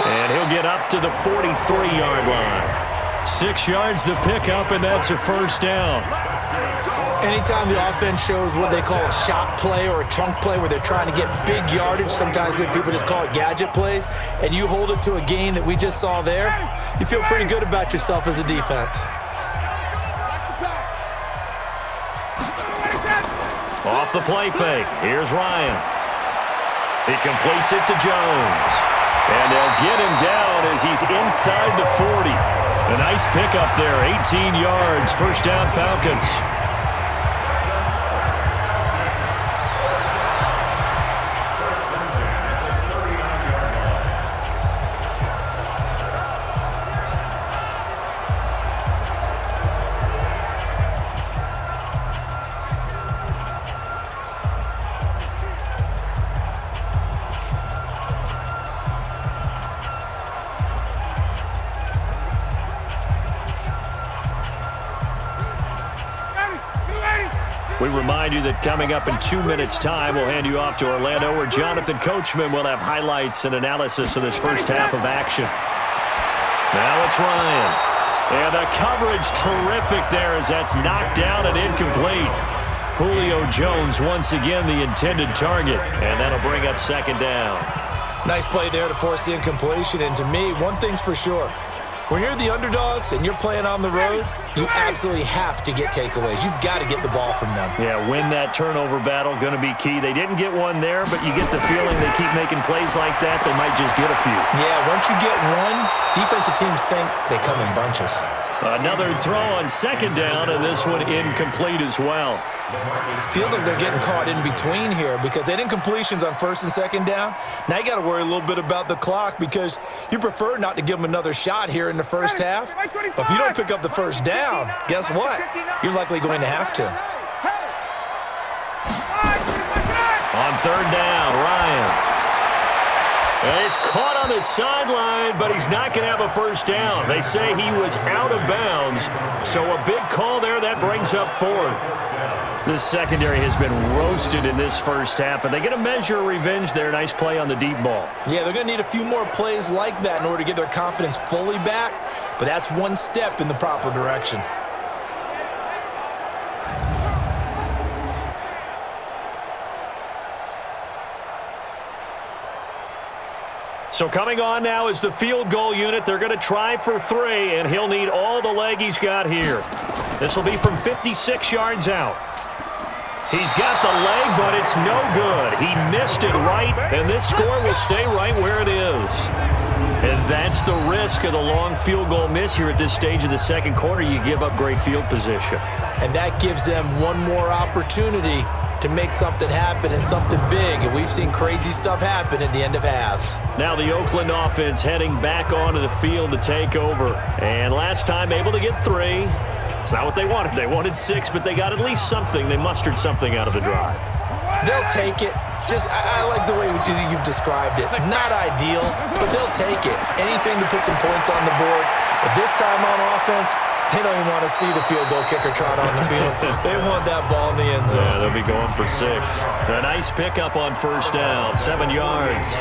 And he'll get up to the 43-yard line. 6 yards the pickup, and that's a first down. Anytime the offense shows what they call a shot play or a chunk play where they're trying to get big yardage, sometimes people just call it gadget plays, and you hold it to a gain that we just saw there, you feel pretty good about yourself as a defense. Off the play fake, here's Ryan. He completes it to Jones. And they'll get him down as he's inside the 40. A nice pickup there, 18 yards, first down Falcons. We remind you that coming up in 2 minutes' time, we'll hand you off to Orlando, where Jonathan Coachman will have highlights and analysis of this first half of action. Now it's Ryan. And the coverage terrific there as that's knocked down and incomplete. Julio Jones once again the intended target, and that'll bring up second down. Nice play there to force the incompletion, and to me, one thing's for sure. When you're the underdogs and you're playing on the road, You absolutely have to get takeaways. You've got to get the ball from them. Yeah, win that turnover battle, going to be key. They didn't get one there, but you get the feeling they keep making plays like that, they might just get a few. Yeah, once you get one, defensive teams think they come in bunches. Another throw on second down, and this one incomplete as well. Feels like they're getting caught in between here because they didn't completions on first and second down. Now you got to worry a little bit about the clock because you prefer not to give them another shot here in the first half. But if you don't pick up the first down, guess what? You're likely going to have to. On third down, Ryan. And he's caught on the sideline, but he's not going to have a first down. They say he was out of bounds, so a big call there. That brings up fourth. This secondary has been roasted in this first half, but they get a measure of revenge there. Nice play on the deep ball. Yeah, they're going to need a few more plays like that in order to get their confidence fully back, but that's one step in the proper direction. So coming on now is the field goal unit. They're going to try for 3, and he'll need all the leg he's got here. This will be from 56 yards out. He's got the leg, but it's no good. He missed it right, and this score will stay right where it is. And that's the risk of the long field goal miss here at this stage of the second quarter. You give up great field position. And that gives them one more opportunity to make something happen and something big. And we've seen crazy stuff happen at the end of halves. Now the Oakland offense heading back onto the field to take over. And last time able to get 3. It's not what they wanted. They wanted 6, but they got at least something. They mustered something out of the drive. They'll take it. I like the way you've described it. Not ideal, but they'll take it. Anything to put some points on the board. But this time on offense, they don't even want to see the field goal kicker trot on the field. They want that ball in the end zone. Yeah, they'll be going for 6. A nice pickup on first down, 7 yards.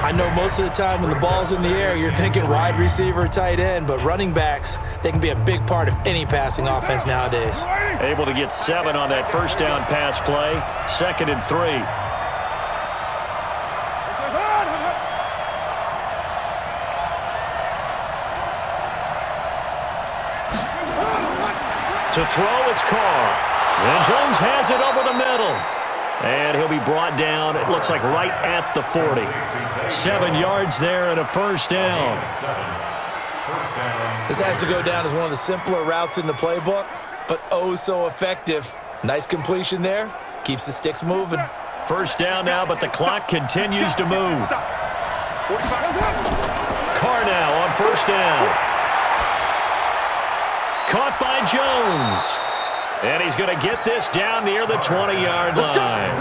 I know most of the time when the ball's in the air, you're thinking wide receiver, tight end, but running backs, they can be a big part of any passing offense nowadays. Able to get 7 on that first down pass play, 2nd and 3. To throw, it's Carr. And Jones has it over the middle. And he'll be brought down, it looks like right at the 40. 7 yards there and a first down. This has to go down as one of the simpler routes in the playbook, but oh so effective. Nice completion there. Keeps the sticks moving. First down now, but the clock continues to move. Carr now on first down. Caught by Jones. And he's going to get this down near the 20-yard line.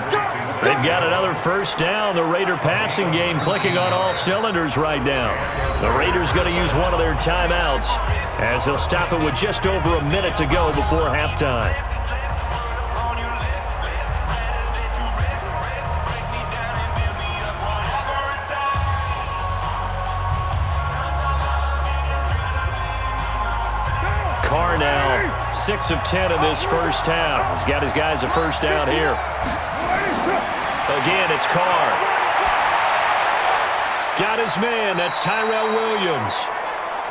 They've got another first down. The Raider passing game clicking on all cylinders right now. The Raiders going to use one of their timeouts as they'll stop it with just over a minute to go before halftime. Carr now 6 of 10 in this first half. He's got his guys a first down here. Again, it's Carr. Got his man. That's Tyrell Williams.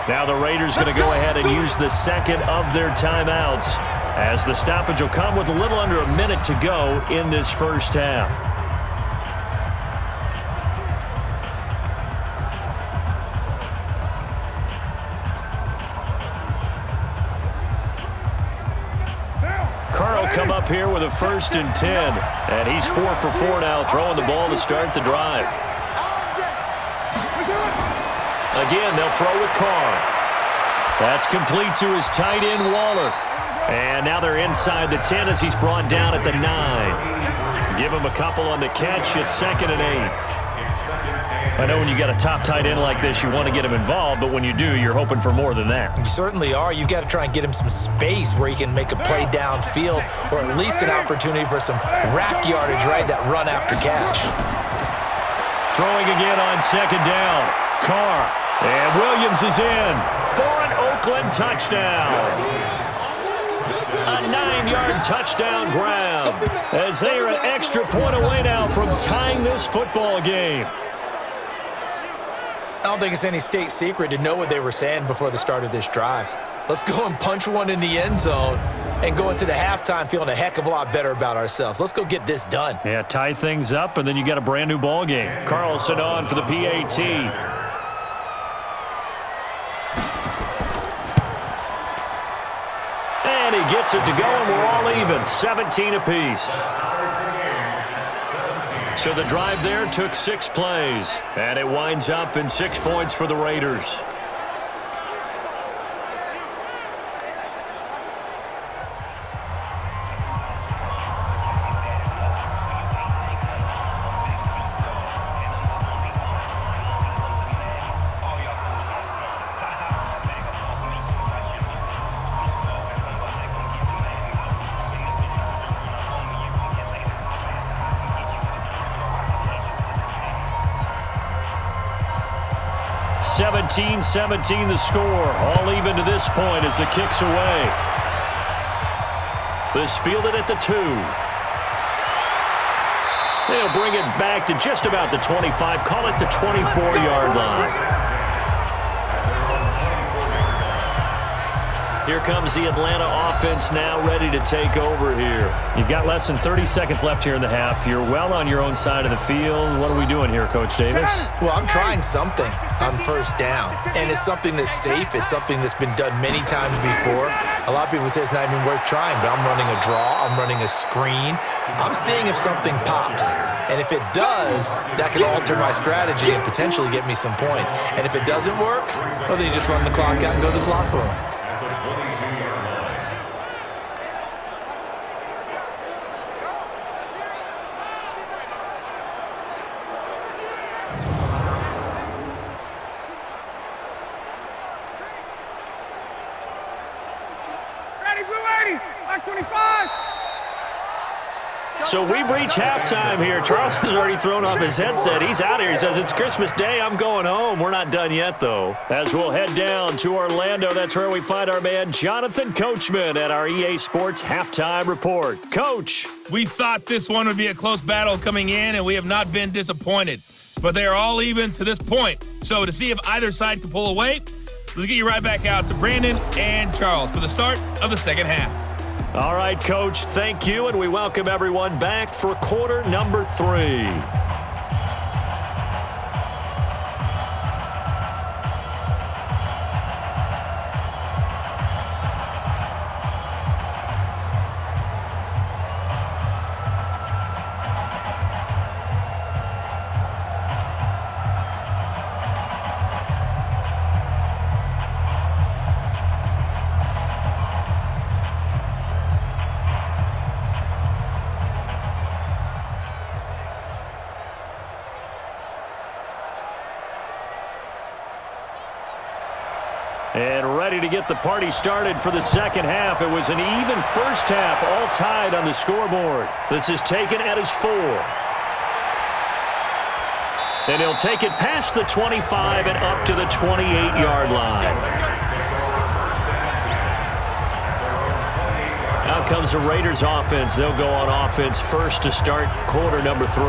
Now the Raiders going to go ahead and use the second of their timeouts as the stoppage will come with a little under a minute to go in this first half. Come up here with a 1st and 10, and he's 4 for 4 now, throwing the ball to start the drive. Again, they'll throw with Carr. That's complete to his tight end, Waller. And now they're inside the 10 as he's brought down at the 9. Give him a couple on the catch. It's 2nd and 8. I know when you got a top tight end like this, you want to get him involved, but when you do, you're hoping for more than that. You certainly are. You've got to try and get him some space where he can make a play downfield or at least an opportunity for some rack yardage, right? That run after catch. Throwing again on 2nd down. Carr. And Williams is in for an Oakland touchdown. A 9-yard touchdown grab as they are an extra point away now from tying this football game. I don't think it's any state secret to know what they were saying before the start of this drive. Let's go and punch one in the end zone and go into the halftime feeling a heck of a lot better about ourselves. Let's go get this done. Yeah, tie things up, and then you got a brand new ball game. Carlson on for the PAT. And he gets it to go, and we're all even, 17 apiece. So the drive there took 6 plays, and it winds up in 6 points for the Raiders. (17-17) the score. All even to this point as the kick's away. This fielded at the 2. They'll bring it back to just about the 25. Call it the 24-yard line. Here comes the Atlanta offense now ready to take over here. You've got less than 30 seconds left here in the half. You're well on your own side of the field. What are we doing here, Coach Davis? Well, I'm trying something on first down, and it's something that's safe. It's something that's been done many times before. A lot of people say it's not even worth trying, but I'm running a draw. I'm running a screen. I'm seeing if something pops. And if it does, that can alter my strategy and potentially get me some points. And if it doesn't work, well, then you just run the clock out and go to the locker room. So we've reached halftime here. Charles has already thrown off his headset. He's out here. He says, it's Christmas Day. I'm going home. We're not done yet, though. As we'll head down to Orlando, that's where we find our man Jonathan Coachman at our EA Sports Halftime Report. Coach. We thought this one would be a close battle coming in, and we have not been disappointed. But they are all even to this point. So to see if either side can pull away, let's get you right back out to Brandon and Charles for the start of the second half. All right, Coach, thank you, and we welcome everyone back for quarter number 3. And ready to get the party started for the second half. It was an even first half, all tied on the scoreboard. This is taken at his 4. And he'll take it past the 25 and up to the 28-yard line. Out comes the Raiders offense. They'll go on offense first to start quarter number 3.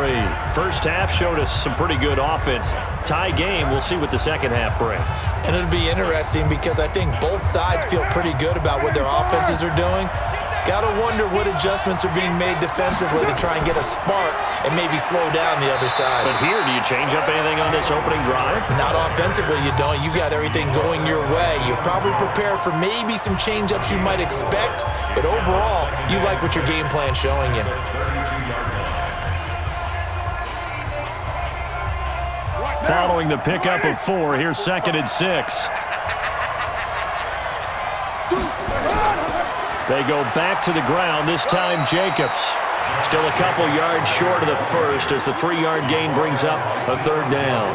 First half showed us some pretty good offense. Tie game. We'll see what the second half brings. And it'll be interesting because I think both sides feel pretty good about what their offenses are doing. Got to wonder what adjustments are being made defensively to try and get a spark and maybe slow down the other side. But here, do you change up anything on this opening drive? Not offensively, you don't. You've got everything going your way. You've probably prepared for maybe some change-ups you might expect, but overall, you like what your game plan's showing you. Following the pickup of 4, here's 2nd and 6. They go back to the ground, this time Jacobs. Still a couple yards short of the first as the 3-yard gain brings up a 3rd down.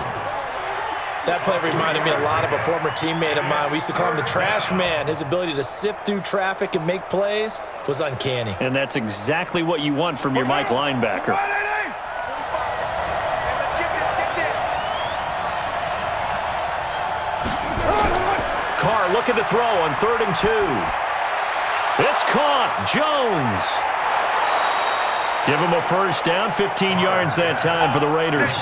That play reminded me a lot of a former teammate of mine. We used to call him the trash man. His ability to sift through traffic and make plays was uncanny. And that's exactly what you want from your Mike linebacker. Carr looking to throw on 3rd and 2. It's caught. Jones. Give him a first down. 15 yards that time for the Raiders.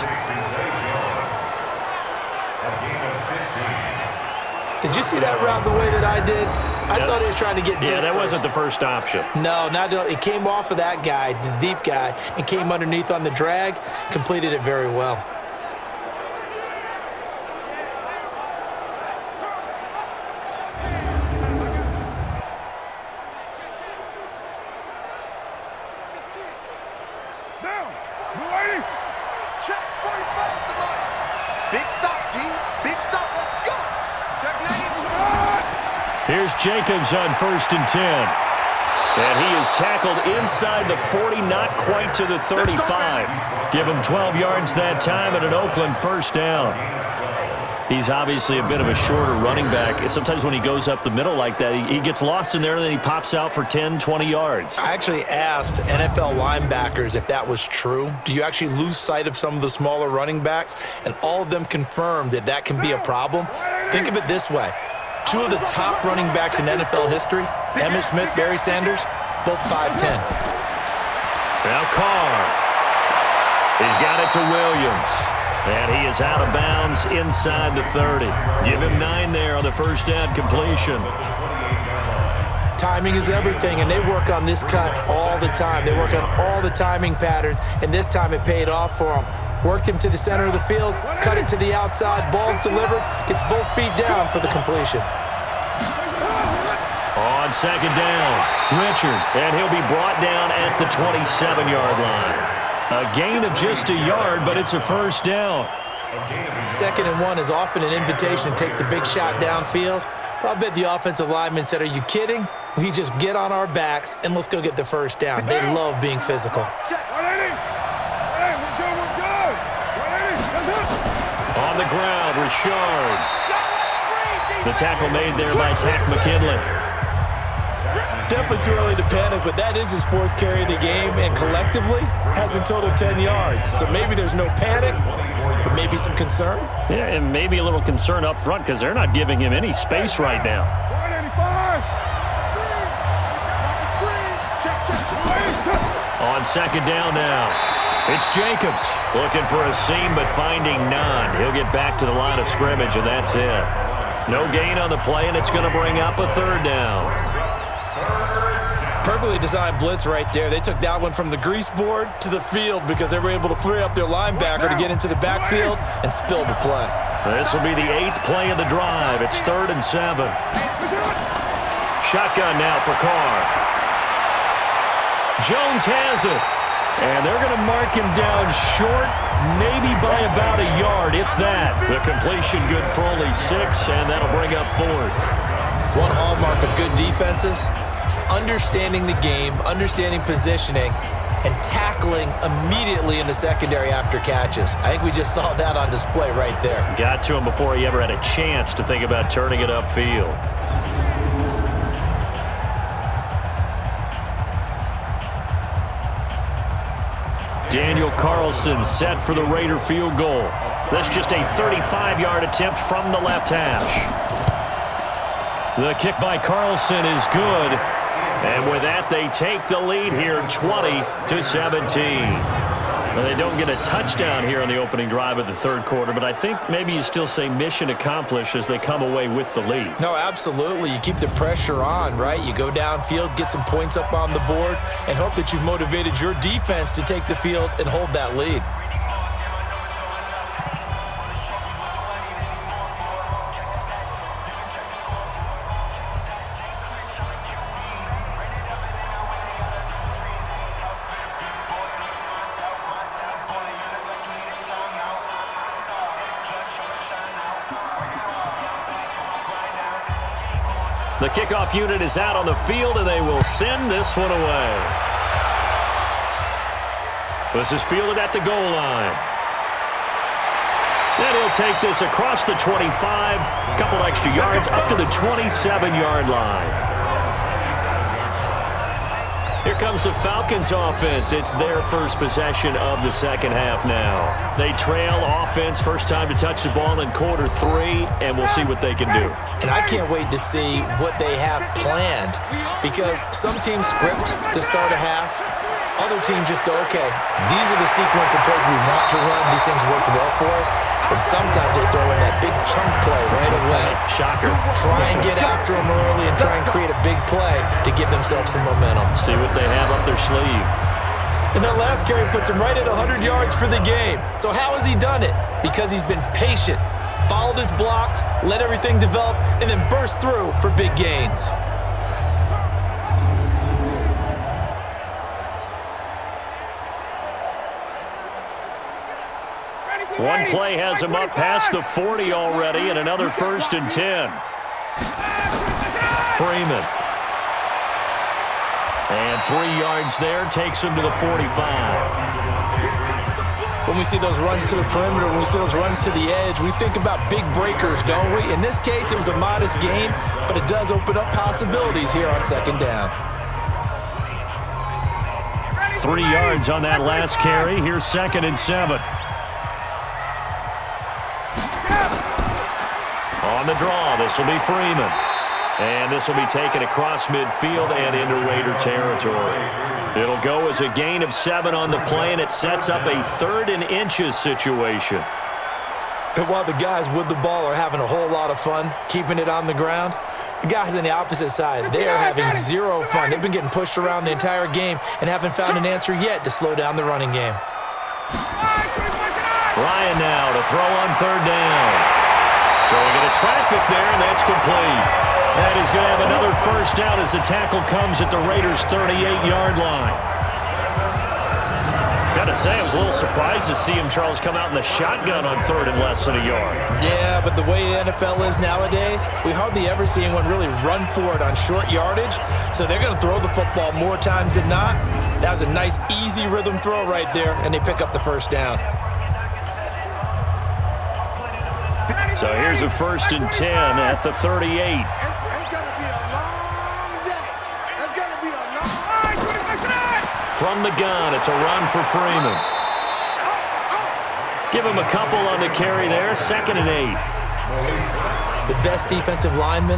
Did you see that route the way that I did? I thought he was trying to get deep. Yeah, that first. wasn't the first option. No, it came off of that guy, the deep guy, and came underneath on the drag, completed it very well. Down. Lady. Check 45 to Mike. Big stop, D. Big stop. Let's go. Check 90. Here's Jacobs on 1st and 10. And he is tackled inside the 40, not quite to the 35. Give him 12 yards that time and an Oakland first down. He's obviously a bit of a shorter running back. Sometimes when he goes up the middle like that, he gets lost in there and then he pops out for 10, 20 yards. I actually asked NFL linebackers if that was true. Do you actually lose sight of some of the smaller running backs? And all of them confirmed that that can be a problem. Think of it this way. 2 of the top running backs in NFL history, Emmitt Smith, Barry Sanders, both 5'10". Now Carr. He's got it to Williams. And he is out of bounds inside the 30. Give him 9 there on the first down completion. Timing is everything, and they work on this cut all the time. They work on all the timing patterns, and this time it paid off for them. Worked him to the center of the field, cut it to the outside, ball's delivered, gets both feet down for the completion. On second down, Richard, and he'll be brought down at the 27-yard line. A gain of just a yard, but it's a first down. 2nd and 1 is often an invitation to take the big shot downfield. But I bet the offensive lineman said, are you kidding? We just get on our backs and let's go get the first down. They love being physical. On the ground, Richard. The tackle made there by Tack McKinley. Definitely too early to panic, but that is his 4th carry of the game, and collectively has a total 10 yards. So maybe there's no panic, but maybe some concern. Yeah, and maybe a little concern up front because they're not giving him any space right now. On second down now, it's Jacobs looking for a seam but finding none. He'll get back to the line of scrimmage, and that's it. No gain on the play, and it's going to bring up a 3rd down. Perfectly designed blitz right there. They took that one from the grease board to the field because they were able to free up their linebacker to get into the backfield and spill the play. This will be the 8th play of the drive. It's 3rd and 7. Shotgun now for Carr. Jones has it. And they're going to mark him down short, maybe by about a yard, if that. The completion good for only 6, and that'll bring up 4th. One hallmark of good defenses is understanding the game, understanding positioning, and tackling immediately in the secondary after catches. I think we just saw that on display right there. Got to him before he ever had a chance to think about turning it upfield. Daniel Carlson set for the Raider field goal. That's just a 35-yard attempt from the left hash. The kick by Carlson is good. And with that, they take the lead here 20-17. Well, they don't get a touchdown here on the opening drive of the 3rd quarter, but I think maybe you still say mission accomplished as they come away with the lead. No, absolutely. You keep the pressure on, right? You go downfield, get some points up on the board, and hope that you've motivated your defense to take the field and hold that lead. The kickoff unit is out on the field, and they will send this one away. This is fielded at the goal line. Then he'll take this across the 25, a couple extra yards, up to the 27-yard line. Here comes the Falcons offense. It's their first possession of the second half now. They trail offense, first time to touch the ball in quarter 3, and we'll see what they can do. And I can't wait to see what they have planned, because some teams script to start a half, Other teams just go, okay, these are the sequence of plays we want to run. These things worked well for us. And sometimes they throw in that big chunk play right away. Shocker. Try and get after them early and try and create a big play to give themselves some momentum. See what they have up their sleeve. And that last carry puts him right at 100 yards for the game. So how has he done it? Because he's been patient, followed his blocks, let everything develop, and then burst through for big gains. One play has him up past the 40 already, and another 1st and 10. Freeman. And 3 yards there takes him to the 45. When we see those runs to the perimeter, when we see those runs to the edge, we think about big breakers, don't we? In this case, it was a modest gain, but it does open up possibilities here on 2nd down. 3 yards on that last carry. Here's 2nd and 7. On the draw, this will be Freeman. And this will be taken across midfield and into Raider territory. It'll go as a gain of 7 on the play, and it sets up a 3rd and inches situation. And while the guys with the ball are having a whole lot of fun keeping it on the ground, the guys on the opposite side, they are having zero fun. They've been getting pushed around the entire game and haven't found an answer yet to slow down the running game. Ryan now to throw on 3rd down. So we get a traffic there, and that's complete. That is going to have another 1st down as the tackle comes at the Raiders' 38-yard line. Got to say, I was a little surprised to see him, Charles, come out in the shotgun on 3rd and less than a yard. Yeah, but the way the NFL is nowadays, we hardly ever see anyone really run for it on short yardage. So they're going to throw the football more times than not. That was a nice, easy rhythm throw right there, and they pick up the 1st down. So here's a 1st and 10 at the 38. It's going to be a long day. It's going to be a long. From the gun, it's a run for Freeman. Give him a couple on the carry there. 2nd and 8. The best defensive linemen,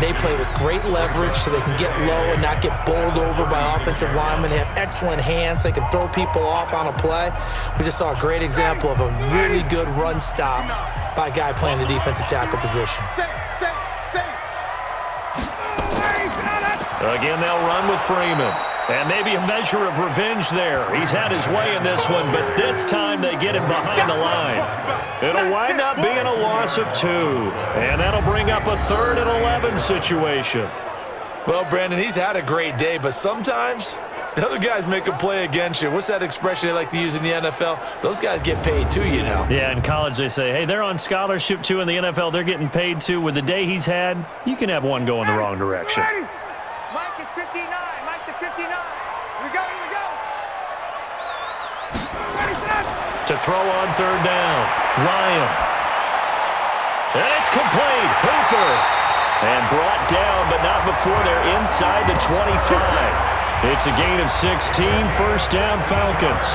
they play with great leverage so they can get low and not get bowled over by offensive linemen. They have excellent hands. They can throw people off on a play. We just saw a great example of a really good run stop by a guy playing the defensive tackle position. Again, they'll run with Freeman. And maybe a measure of revenge there. He's had his way in this one, but this time they get him behind the line. It'll wind up being a loss of 2. And that'll bring up a 3rd and 11 situation. Well, Brandon, he's had a great day, but sometimes the other guys make a play against you. What's that expression they like to use in the NFL? Those guys get paid too, you know. Yeah, in college they say, hey, they're on scholarship too. In the NFL, they're getting paid too. With the day he's had, you can have one go in the wrong direction. Mike is 59. Mike to 59. Here we go. Here we go. To throw on 3rd down, Ryan. And it's complete. Hooper. And brought down, but not before they're inside the 25. It's a gain of 16, 1st down Falcons.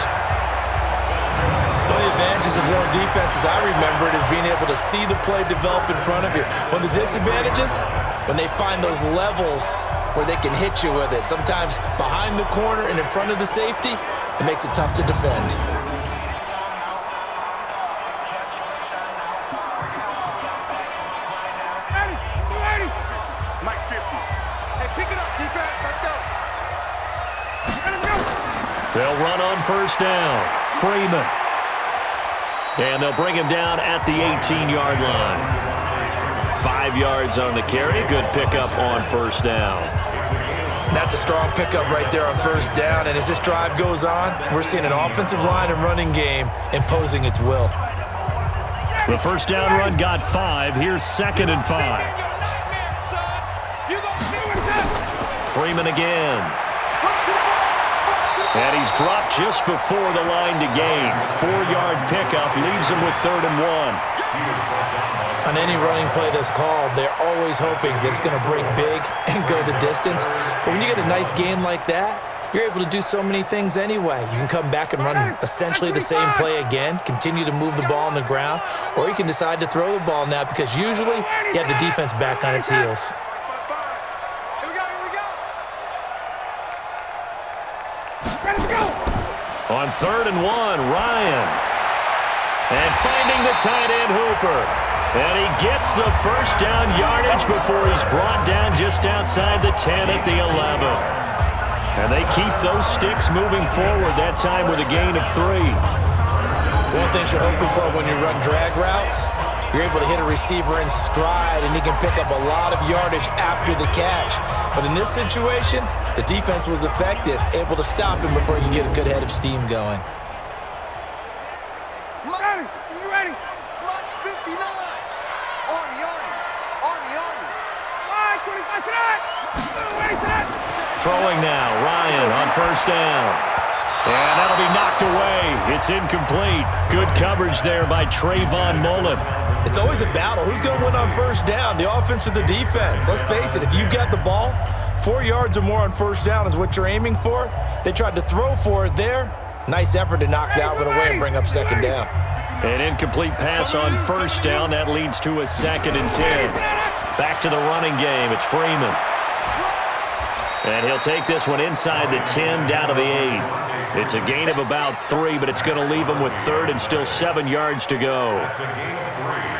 One of the advantages of zone defense, as I remember it, is being able to see the play develop in front of you. One of the disadvantages, when they find those levels where they can hit you with it. Sometimes behind the corner and in front of the safety, it makes it tough to defend. Mike 50. Hey, pick it up, defense. Let's go. They'll run on 1st down. Freeman. And they'll bring him down at the 18-yard line. 5 yards on the carry. Good pickup on 1st down. That's a strong pickup right there on 1st down. And as this drive goes on, we're seeing an offensive line and running game imposing its will. The 1st down run got 5. Here's 2nd and 5. Freeman again. And he's dropped just before the line to gain. 4-yard pickup leaves him with 3rd and 1. On any running play that's called, they're always hoping that it's going to break big and go the distance. But when you get a nice gain like that, you're able to do so many things anyway. You can come back and run essentially the same play again, continue to move the ball on the ground, or you can decide to throw the ball now because usually you have the defense back on its heels. Here we go. On 3rd and 1, Ryan. And finding the tight end, Hooper. And he gets the first down yardage before he's brought down just outside the 10 at the 11. And they keep those sticks moving forward, that time with a gain of 3. One thing you're hoping for when you run drag routes, you're able to hit a receiver in stride, and he can pick up a lot of yardage after the catch. But in this situation, the defense was effective, able to stop him before he could get a good head of steam going. You ready? Mark 59. Army. Line 25 to that. Ready to that. Throwing now, Ryan on 1st down. And that'll be knocked away. It's incomplete. Good coverage there by Trayvon Mullen. It's always a battle. Who's going to win on 1st down, the offense or the defense? Let's face it, if you've got the ball, 4 yards or more on 1st down is what you're aiming for. They tried to throw for it there. Nice effort to knock that one away and bring up 2nd down. An incomplete pass on 1st down. That leads to a 2nd and 10. Back to the running game. It's Freeman. And he'll take this one inside the 10 down to the 8. It's a gain of about 3, but it's going to leave him with 3rd and still 7 yards to go.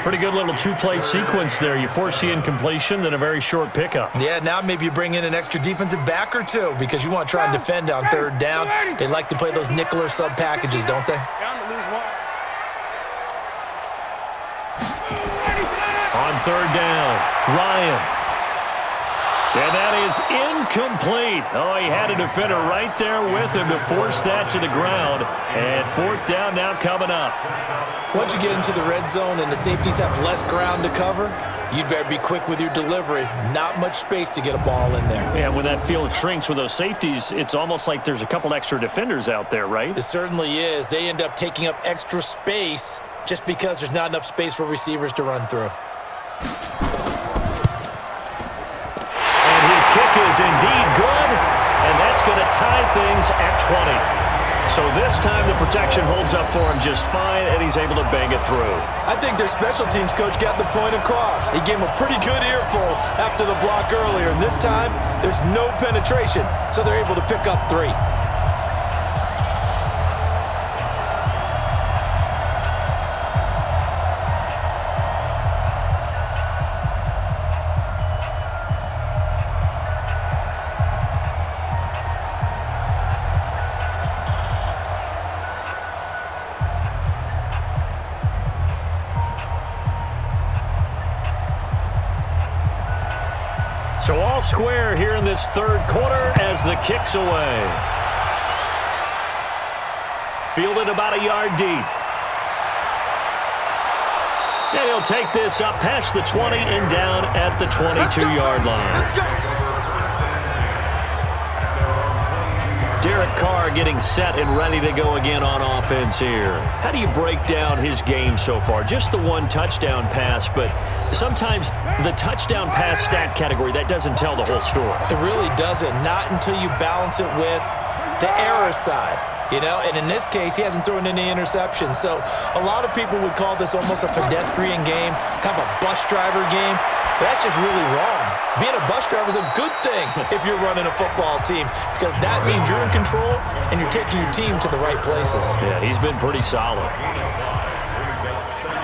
Pretty good little 2-play sequence there. You force the incompletion, then a very short pickup. Yeah, now maybe you bring in an extra defensive back or two because you want to try and defend on 3rd down. They like to play those nickel or sub packages, don't they? Down to lose 1. On 3rd down, Ryan. And that is incomplete. Oh, he had a defender right there with him to force that to the ground. And 4th down now coming up. Once you get into the red zone and the safeties have less ground to cover, you'd better be quick with your delivery. Not much space to get a ball in there. Yeah, when that field shrinks with those safeties, it's almost like there's a couple extra defenders out there, right? It certainly is. They end up taking up extra space just because there's not enough space for receivers to run through. Kick is indeed good, and that's going to tie things at 20. So this time the protection holds up for him just fine, and he's able to bang it through. I think their special teams coach got the point across. He gave him a pretty good earful after the block earlier, and this time there's no penetration, so they're able to pick up 3. So all square here in this 3rd quarter as the kick's away. Fielded about a yard deep. And he'll take this up past the 20 and down at the 22-yard line. Derek Carr getting set and ready to go again on offense here. How do you break down his game so far? Just the 1 touchdown pass, but sometimes the touchdown pass stat category, that doesn't tell the whole story. It really doesn't. Not until you balance it with the error side. You know, and in this case, he hasn't thrown any interceptions. So a lot of people would call this almost a pedestrian game, kind of a bus driver game. But that's just really wrong. Being a bus driver is a good thing if you're running a football team because that means you're in control and you're taking your team to the right places. Yeah, he's been pretty solid.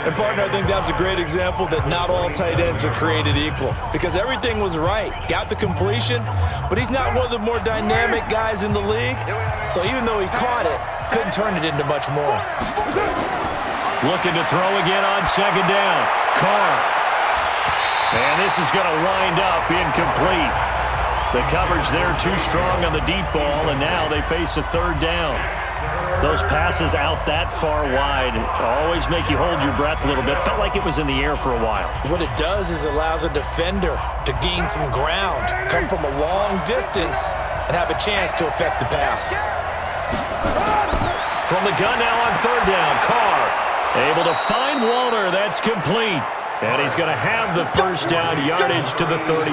And, partner, I think that's a great example that not all tight ends are created equal because everything was right. Got the completion, but he's not one of the more dynamic guys in the league. So even though he caught it, couldn't turn it into much more. Looking to throw again on 2nd down. Carr. And this is going to wind up incomplete. The coverage there too strong on the deep ball, and now they face a 3rd down. Those passes out that far wide always make you hold your breath a little bit. Felt like it was in the air for a while. What it does is allows a defender to gain some ground, come from a long distance, and have a chance to affect the pass. From the gun now on 3rd down, Carr able to find Walter. That's complete. And he's going to have the 1st down yardage to the 35.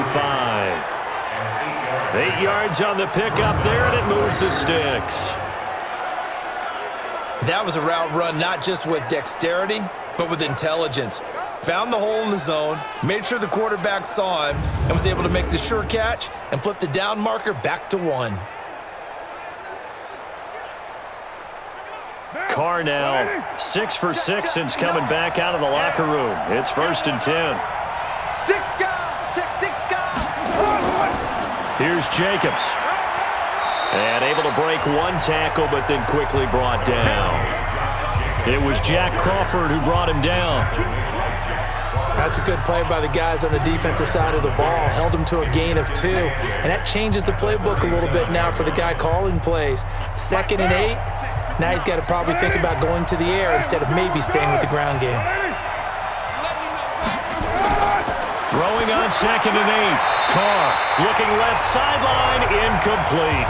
8 yards on the pickup there, and it moves the sticks. That was a route run not just with dexterity, but with intelligence. Found the hole in the zone, made sure the quarterback saw him, and was able to make the sure catch and flip the down marker back to 1. Carr now 6 for 6 since coming back out of the locker room. It's 1st and 10. 6 guys. Check 6 guys. Here's Jacobs. And able to break one tackle, but then quickly brought down. It was Jack Crawford who brought him down. That's a good play by the guys on the defensive side of the ball. Held him to a gain of 2. And that changes the playbook a little bit now for the guy calling plays. 2nd and 8. Now he's got to probably think about going to the air instead of maybe staying with the ground game. Throwing on 2nd and 8. Carr looking left sideline, incomplete.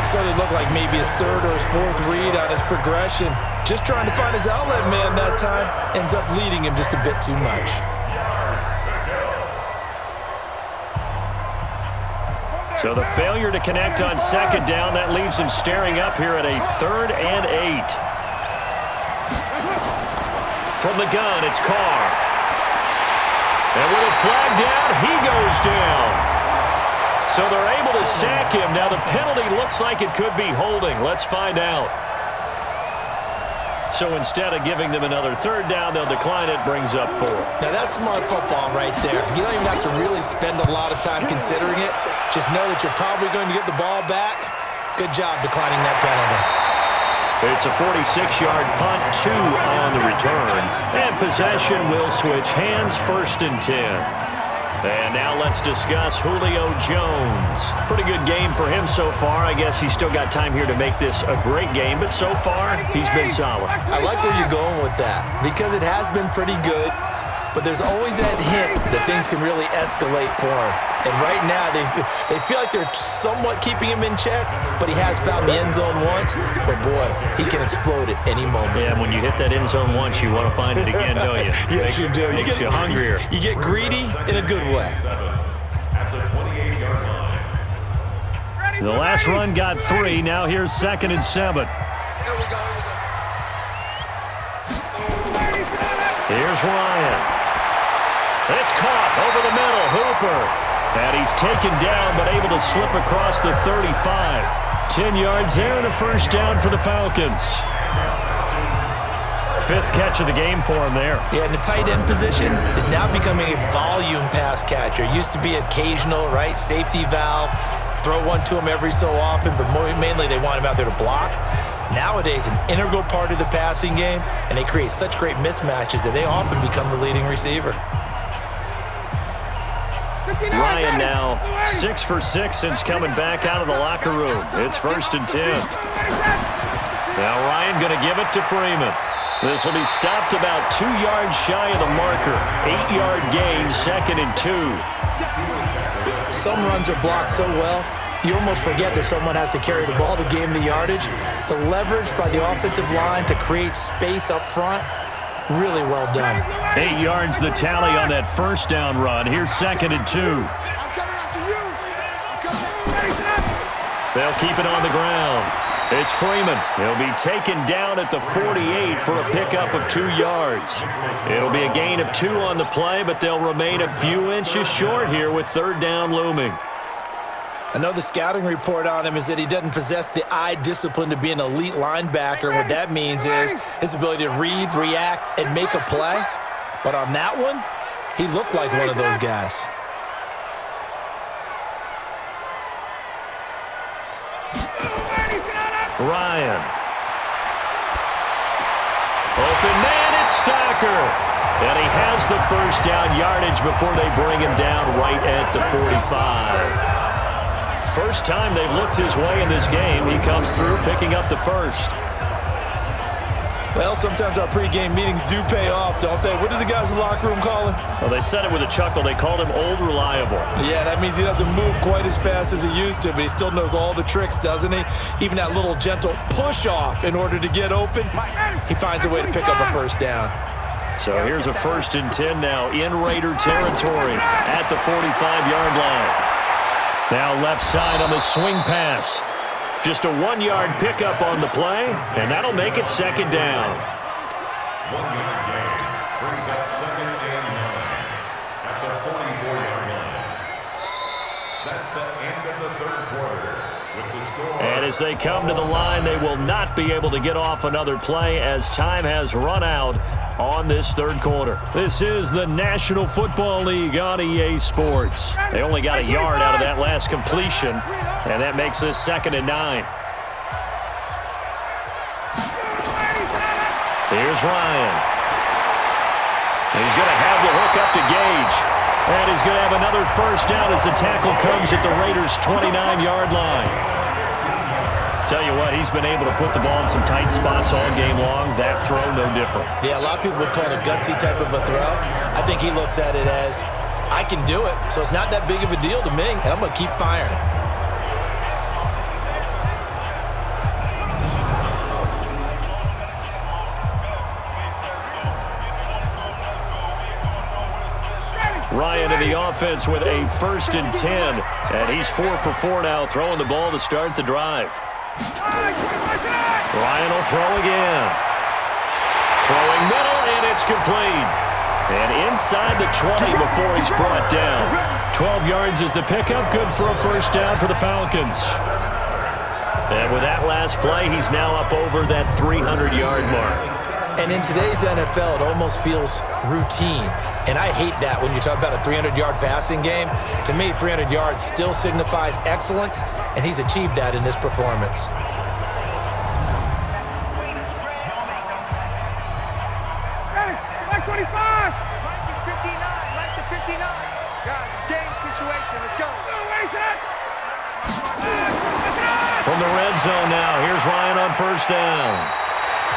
So it looked like maybe his 3rd or his 4th read on his progression. Just trying to find his outlet man that time. Ends up leading him just a bit too much. So the failure to connect on 2nd down, that leaves him staring up here at a 3rd and 8. From the gun, it's Carr. And with a flag down, he goes down. So they're able to sack him. Now the penalty looks like it could be holding. Let's find out. So instead of giving them another 3rd down, they'll decline it, brings up 4. Now that's smart football right there. You don't even have to really spend a lot of time considering it. Just know that you're probably going to get the ball back. Good job declining that penalty. It's a 46-yard punt, 2 on the return. And possession will switch hands, 1st and 10. And now let's discuss Julio Jones. Pretty good game for him so far. I guess he's still got time here to make this a great game, but so far, he's been solid. I like where you're going with that because it has been pretty good, but there's always that hint that things can really escalate for him. And right now, they feel like they're somewhat keeping him in check, but he has found the end zone once. But, boy, he can explode at any moment. Yeah, when you hit that end zone once, you want to find it again, don't you? Yes, you do. You get hungrier. You get greedy in a good way. The last run got 3. Now here's 2nd and 7. Here's Ryan. It's caught over the middle. Hooper. And he's taken down, but able to slip across the 35. 10 yards there and a 1st down for the Falcons. 5th catch of the game for him there. Yeah, and the tight end position is now becoming a volume pass catcher. Used to be occasional, right? Safety valve. Throw one to him every so often, but mainly they want him out there to block. Nowadays, an integral part of the passing game, and they create such great mismatches that they often become the leading receiver. Ryan now 6 for 6 since coming back out of the locker room. It's 1st and 10. Now Ryan going to give it to Freeman. This will be stopped about 2 yards shy of the marker. 8-yard gain, 2nd and 2. Some runs are blocked so well, you almost forget that someone has to carry the ball to gain the yardage. The leverage by the offensive line to create space up front, really well done. 8 yards the tally on that 1st down run. Here's 2nd and 2. They'll keep it on the ground. It's Freeman. He'll be taken down at the 48 for a pickup of 2 yards. It'll be a gain of 2 on the play, but they'll remain a few inches short here with 3rd down looming. I know the scouting report on him is that he doesn't possess the eye discipline to be an elite linebacker. What that means is his ability to read, react, and make a play. But on that one, he looked like one of those guys. Ryan. Open man, it's Stacker. And he has the 1st down yardage before they bring him down right at the 45. First time they've looked his way in this game. He comes through picking up the 1st. Well, sometimes our pregame meetings do pay off, don't they? What do the guys in the locker room call him? Well, they said it with a chuckle. They called him Old Reliable. Yeah, that means he doesn't move quite as fast as he used to, but he still knows all the tricks, doesn't he? Even that little gentle push-off in order to get open, he finds a way to pick up a 1st down. So here's a 1st and 10 now in Raider territory at the 45-yard line. Now left side on the swing pass. Just a 1-yard pickup on the play, and that'll make it 2nd down. 1 yard gain brings up 2nd and 9 at the 44-yard line. That's the end of the 3rd quarter. with the score. And as they come to the line, they will not be able to get off another play as time has run out on this third quarter. This is the National Football League on EA Sports. They only got a yard out of that last completion, and that makes this 2nd and 9. Here's Ryan. He's going to have the hook up to Gage. And he's going to have another first down as the tackle comes at the Raiders' 29-yard line. Tell you what, he's been able to put the ball in some tight spots all game long. That throw, no different. Yeah, a lot of people would call it a gutsy type of a throw. I think he looks at it as, I can do it, so it's not that big of a deal to me, and I'm going to keep firing. Ryan in the offense with a 1st and 10. And he's 4 for 4 now, throwing the ball to start the drive. Ryan will throw again. Throwing middle, and it's complete. And inside the 20 before he's brought down. 12 yards is the pickup, good for a first down for the Falcons. And with that last play, he's now up over that 300-yard mark. And in today's NFL, it almost feels routine. And I hate that when you talk about a 300-yard passing game. To me, 300 yards still signifies excellence, and he's achieved that in this performance. Like 25! Like the 59, like the 59. Guys, it's game situation. Let's go. From the red zone now, here's Ryan on first down.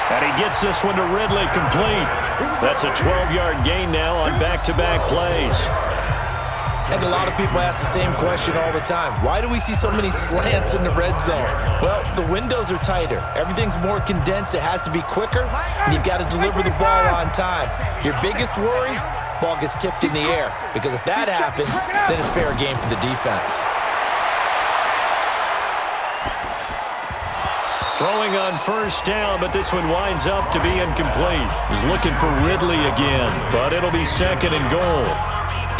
And he gets this one to Ridley, complete. That's a 12-yard gain now on back-to-back plays. I think a lot of people ask the same question all the time. Why do we see so many slants in the red zone? Well, the windows are tighter. Everything's more condensed. It has to be quicker, and you've got to deliver the ball on time. Your biggest worry, ball gets tipped in the air, because if that happens, then it's fair game for the defense. Throwing on first down, but this one winds up to be incomplete. He's looking for Ridley again, but it'll be 2nd and goal.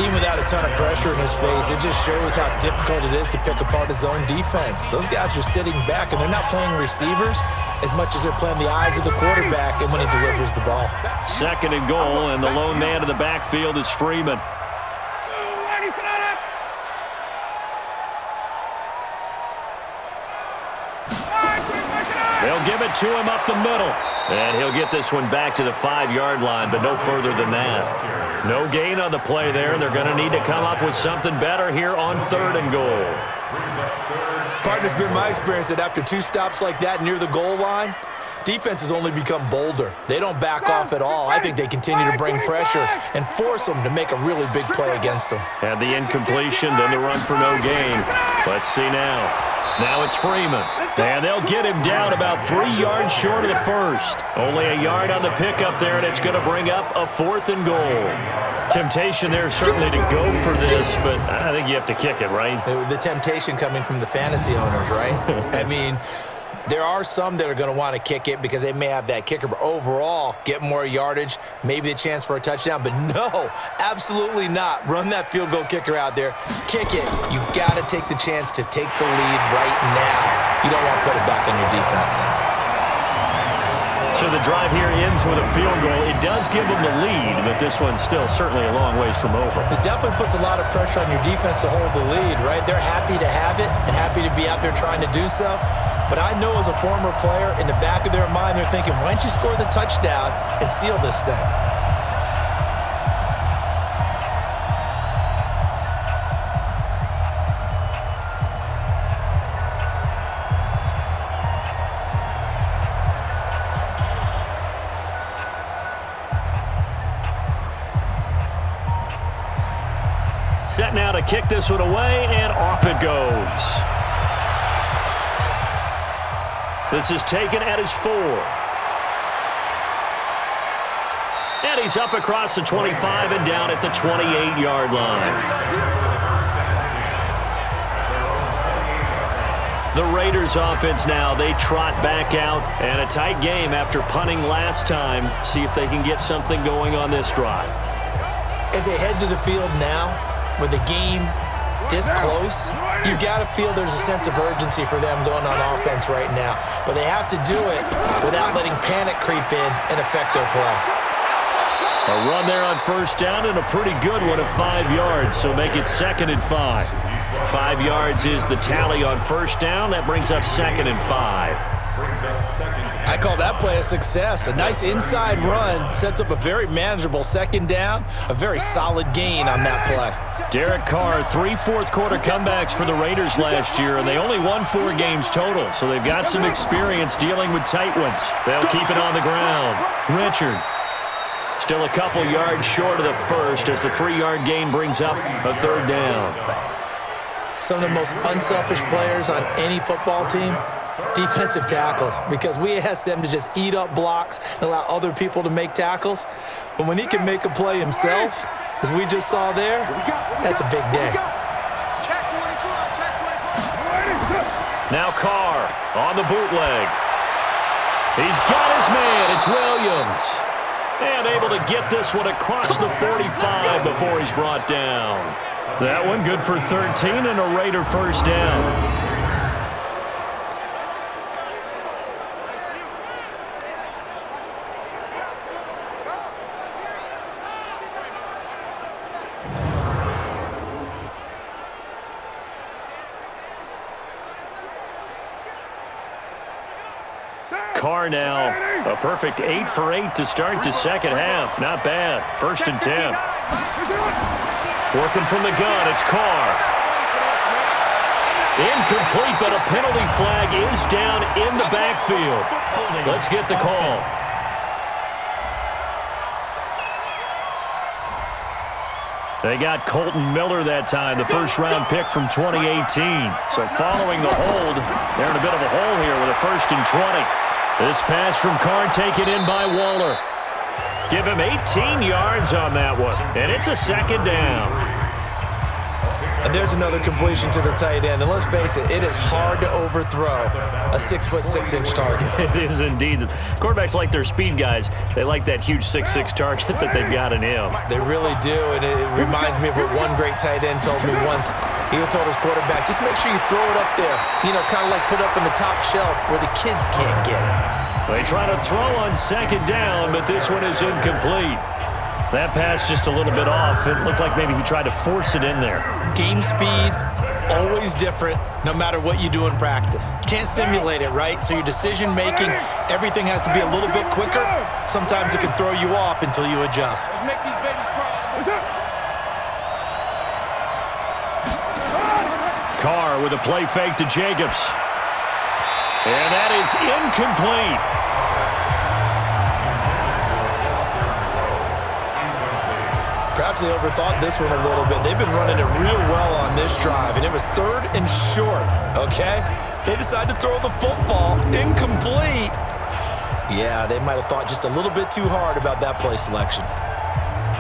Even without a ton of pressure in his face, it just shows how difficult it is to pick apart his own defense. Those guys are sitting back, and they're not playing receivers as much as they're playing the eyes of the quarterback and when he delivers the ball. 2nd and goal, and the lone man in the backfield is Freeman. They'll give it to him up the middle. And he'll get this one back to the 5-yard line, but no further than that. No gain on the play there. They're going to need to come up with something better here on 3rd and goal. Partner's been my experience that after 2 stops like that near the goal line, defenses only become bolder. They don't back off at all. I think they continue to bring pressure and force them to make a really big play against them. And the incompletion, then the run for no gain. Let's see now. Now it's Freeman. And they'll get him down about 3 yards short of the first. Only a yard on the pickup there, and it's going to bring up a 4th and goal. Temptation there certainly to go for this, but I think you have to kick it, right? The temptation coming from the fantasy owners, right? I mean, there are some that are going to want to kick it because they may have that kicker, but overall, get more yardage, maybe a chance for a touchdown. But no, absolutely not. Run that field goal kicker out there. Kick it. You got to take the chance to take the lead right now. You don't want to put it back on your defense. So the drive here ends with a field goal. It does give them the lead, but this one's still certainly a long ways from over. It definitely puts a lot of pressure on your defense to hold the lead, right? They're happy to have it and happy to be out there trying to do so. But I know as a former player, in the back of their mind, they're thinking, why don't you score the touchdown and seal this thing? Set now to kick this one away, and off it goes. This is taken at his 4. And he's up across the 25 and down at the 28-yard line. The Raiders offense now, they trot back out, and a tight game after punting last time. See if they can get something going on this drive. As they head to the field now, with the game this close, you got to feel there's a sense of urgency for them going on offense right now. But they have to do it without letting panic creep in and affect their play. A run there on first down and a pretty good one of 5 yards, so make it 2nd and 5. 5 yards is the tally on first down. That brings up 2nd and 5. I call that play a success. A nice inside run sets up a very manageable 2nd down, a very solid gain on that play. Derek Carr, 3 fourth-quarter comebacks for the Raiders last year, and they only won 4 games total, so they've got some experience dealing with tight ones. They'll keep it on the ground. Richard. Still a couple yards short of the first as the 3-yard gain brings up a 3rd down. Some of the most unselfish players on any football team, defensive tackles, because we ask them to just eat up blocks and allow other people to make tackles. But when he can make a play himself, as we just saw there, that's a big day. Now Carr on the bootleg. He's got his man. It's Williams. And able to get this one across the 45 before he's brought down. That one good for 13 and a Raider first down. Carr now, a perfect 8 for 8 to start the second half. Not bad. 1st and 10. Working from the gun, it's Carr. Incomplete, but a penalty flag is down in the backfield. Let's get the call. They got Colton Miller that time, the first-round pick from 2018. So following the hold, they're in a bit of a hole here with a 1st and 20. This pass from Carr taken in by Waller. Give him 18 yards on that one, and it's a 2nd down. And there's another completion to the tight end. And let's face it, it is hard to overthrow a 6'6" target. It is indeed. Quarterbacks like their speed guys. They like that huge 6'6" target that they've got in him. They really do, and it reminds me of what one great tight end told me once. He told his quarterback, just make sure you throw it up there. You know, kind of like put up on the top shelf where the kids can't get it. They try to throw on 2nd down, but this one is incomplete. That pass just a little bit off. It looked like maybe he tried to force it in there. Game speed, always different, no matter what you do in practice. You can't simulate it, right? So your decision-making, everything has to be a little bit quicker. Sometimes it can throw you off until you adjust. Let's make these babies cry. Carr with a play fake to Jacobs. And that is incomplete. Perhaps they overthought this one a little bit. They've been running it real well on this drive, and it was 3rd and short, okay? They decided to throw the football incomplete. Yeah, they might have thought just a little bit too hard about that play selection.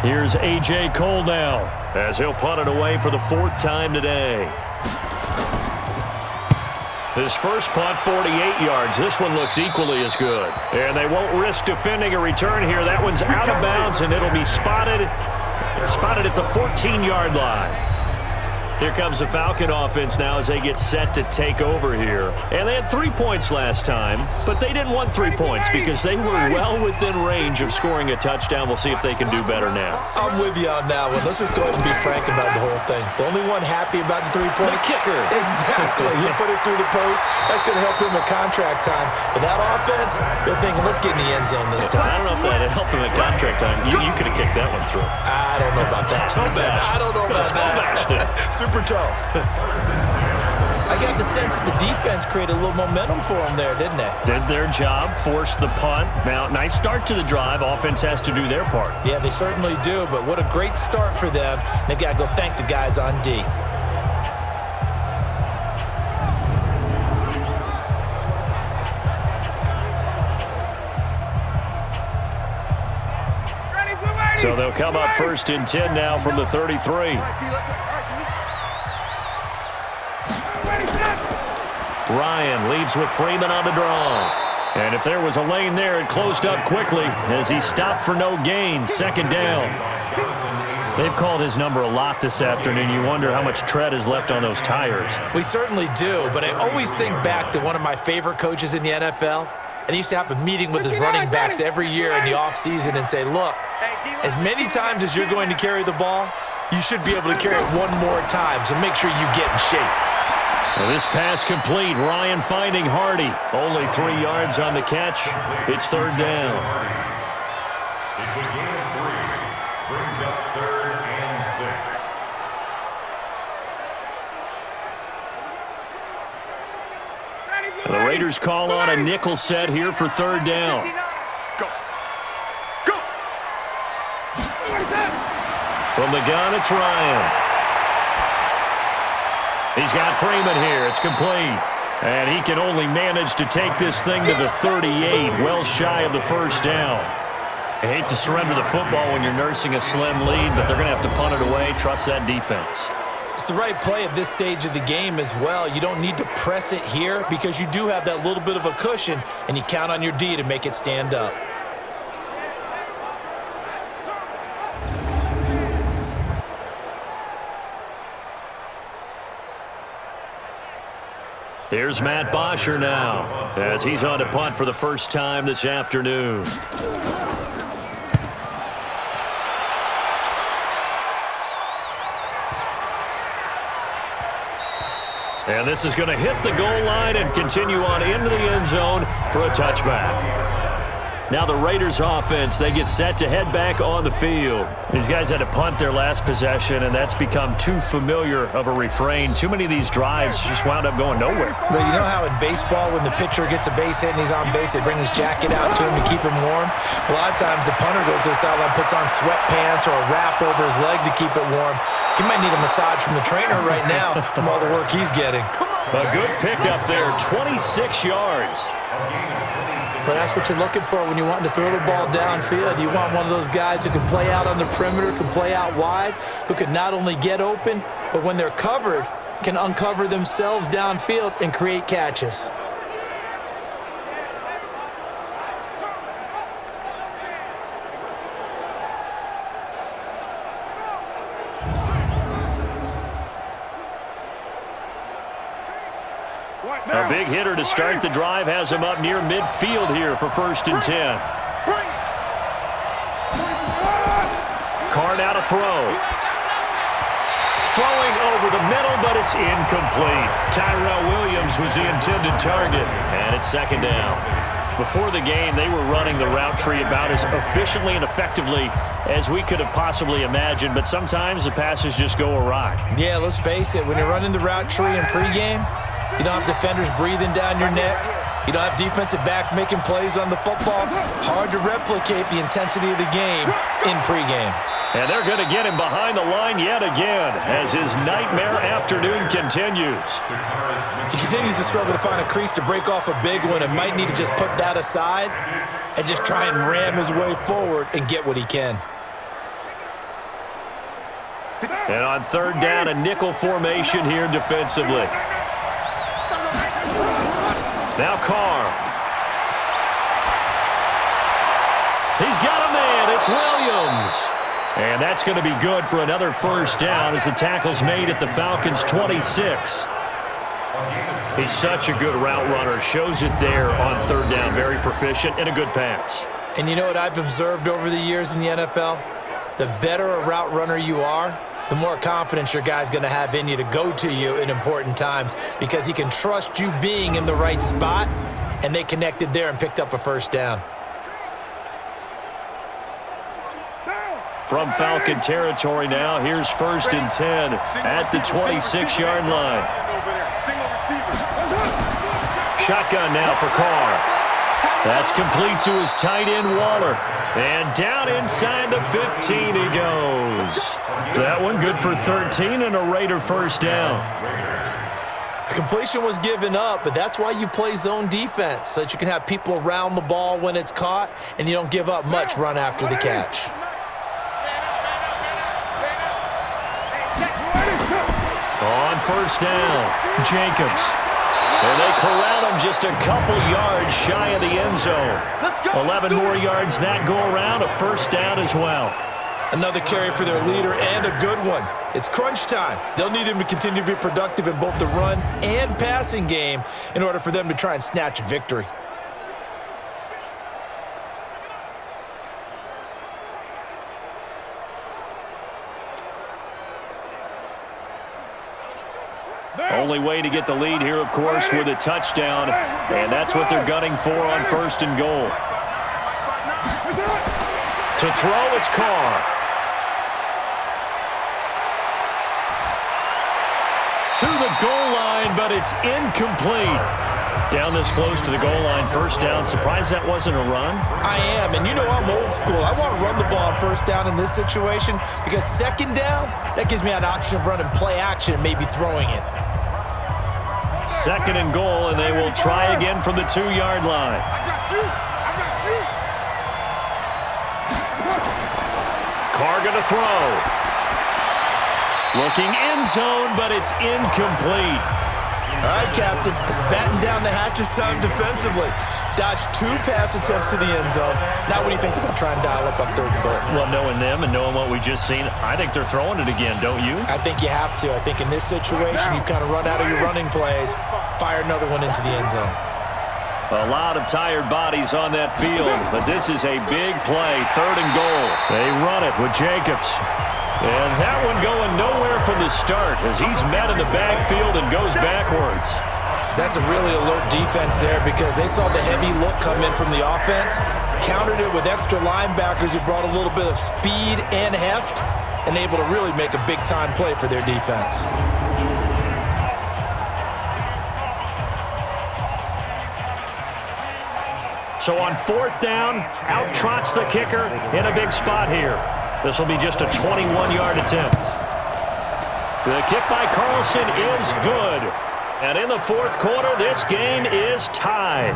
Here's A.J. Cole now, as he'll punt it away for the 4th time today. His first punt, 48 yards. This one looks equally as good. And they won't risk defending a return here. That one's out of bounds, and it'll be spotted at the 14-yard line. Here comes the Falcon offense now as they get set to take over here. And they had 3 points last time, but they didn't want 3 points because they were well within range of scoring a touchdown. We'll see if they can do better now. I'm with you on that one. Let's just go ahead and be frank about the whole thing. The only one happy about the 3-point The kicker. Exactly. He put it through the post. That's going to help him at contract time. But that offense, they're thinking, let's get in the end zone this time. I don't know if that helped him at contract time. You could have kicked that one through. I don't know about that. I don't know about that. Super toe. I got the sense that the defense created a little momentum for them there, didn't they? Did their job, forced the punt. Now, nice start to the drive. Offense has to do their part. Yeah, they certainly do, but what a great start for them. They got to go thank the guys on D. So they'll come up 1st and 10 now from the 33. Ryan leaves with Freeman on the draw. And if there was a lane there, it closed up quickly as he stopped for no gain. 2nd down. They've called his number a lot this afternoon. You wonder how much tread is left on those tires. We certainly do, but I always think back to one of my favorite coaches in the NFL. And he used to have a meeting with his running backs every year in the offseason and say, look, as many times as you're going to carry the ball, you should be able to carry it one more time, so make sure you get in shape. Well, this pass complete. Ryan finding Hardy. Only 3 yards on the catch. It's third down. It's a gain of 3. Brings up 3rd and 6. The Raiders call on a nickel set here for third down. Go. Go. From the gun, it's Ryan. He's got Freeman here. It's complete. And he can only manage to take this thing to the 38, well shy of the first down. I hate to surrender the football when you're nursing a slim lead, but they're going to have to punt it away. Trust that defense. It's the right play at this stage of the game as well. You don't need to press it here because you do have that little bit of a cushion, and you count on your D to make it stand up. Here's Matt Bosher now as he's on to punt for the first time this afternoon. And this is going to hit the goal line and continue on into the end zone for a touchback. Now the Raiders offense, they get set to head back on the field. These guys had to punt their last possession, and that's become too familiar of a refrain. Too many of these drives just wound up going nowhere. But you know how in baseball, when the pitcher gets a base hit and he's on base, they bring his jacket out to him to keep him warm? A lot of times the punter goes to the sideline, puts on sweatpants or a wrap over his leg to keep it warm. He might need a massage from the trainer right now from all the work he's getting. A good pickup there, 26 yards. But that's what you're looking for when you want to throw the ball downfield. You want one of those guys who can play out on the perimeter, can play out wide, who can not only get open, but when they're covered, can uncover themselves downfield and create catches. A big hitter to start the drive has him up near midfield here for 1st and 10. Carr now to throw. Throwing over the middle, but it's incomplete. Tyrell Williams was the intended target, and it's 2nd down. Before the game, they were running the route tree about as efficiently and effectively as we could have possibly imagined, but sometimes the passes just go awry. Yeah, let's face it. When you're running the route tree in pregame, you don't have defenders breathing down your neck. You don't have defensive backs making plays on the football. Hard to replicate the intensity of the game in pregame. And they're going to get him behind the line yet again as his nightmare afternoon continues. He continues to struggle to find a crease to break off a big one and might need to just put that aside and just try and ram his way forward and get what he can. And on 3rd down, a nickel formation here defensively. Now Carr. He's got a man. It's Williams. And that's going to be good for another 1st down as the tackle's made at the Falcons' 26. He's such a good route runner. Shows it there on 3rd down. Very proficient and a good pass. And you know what I've observed over the years in the NFL? The better a route runner you are, the more confidence your guy's going to have in you to go to you in important times because he can trust you being in the right spot, and they connected there and picked up a 1st down. From Falcon territory now, here's 1st and 10 at the 26-yard line. Shotgun now for Carr. That's complete to his tight end, Waller. And down inside the 15 he goes. That one good for 13 and a Raider 1st down. The completion was given up, but that's why you play zone defense, so that you can have people around the ball when it's caught, and you don't give up much run after the catch. On 1st down, Jacobs. And they corral him just a couple yards shy of the end zone. 11 more yards that go around, a 1st down as well. Another carry for their leader and a good one. It's crunch time. They'll need him to continue to be productive in both the run and passing game in order for them to try and snatch a victory. Only way to get the lead here, of course, with a touchdown, and that's what they're gunning for on 1st and goal. To throw, it's Carr. To the goal line, but it's incomplete. Down this close to the goal line, 1st down. Surprised that wasn't a run? I am, and you know I'm old school. I want to run the ball on 1st down in this situation because 2nd down, that gives me an option of running play action and maybe throwing it. 2nd and goal, and they will try again from the 2-yard line. I got you. Carr going to throw. Looking end zone, but it's incomplete. All right, Captain. It's batten down the hatches time defensively. Dodged 2 pass attempts to the end zone. Now what do you think they're going to try and dial up on 3rd and goal? Well, knowing them and knowing what we just seen, I think they're throwing it again, don't you? I think you have to. I think in this situation, you've kind of run out of your running plays, fire another one into the end zone. A lot of tired bodies on that field, but this is a big play, 3rd and goal. They run it with Jacobs. And that one going nowhere from the start as he's met in the backfield and goes backwards. That's a really alert defense there because they saw the heavy look come in from the offense, countered it with extra linebackers who brought a little bit of speed and heft, and able to really make a big-time play for their defense. So on 4th down, out trots the kicker in a big spot here. This will be just a 21-yard attempt. The kick by Carlson is good. And in the 4th quarter, this game is tied.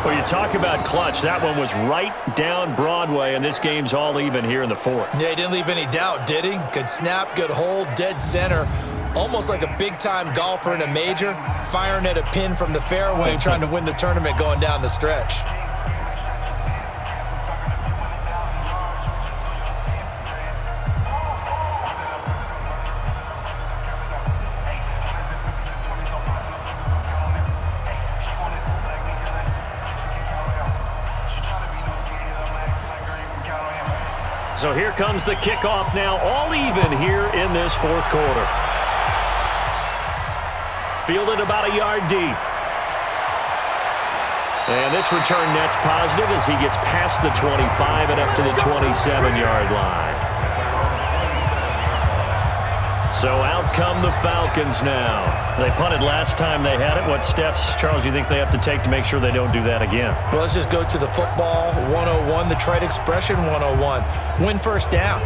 Well, you talk about clutch. That one was right down Broadway, and this game's all even here in the 4th. Yeah, he didn't leave any doubt, did he? Good snap, good hold, dead center. Almost like a big-time golfer in a major, firing at a pin from the fairway, trying to win the tournament going down the stretch. So here comes the kickoff now, all even here in this 4th quarter. Fielded about a yard deep. And this return net's positive as he gets past the 25 and up to the 27-yard line. So out come the Falcons now. They punted last time they had it. What steps, Charles, do you think they have to take to make sure they don't do that again? Well, let's just go to the football 101, the trite expression 101. Win 1st down.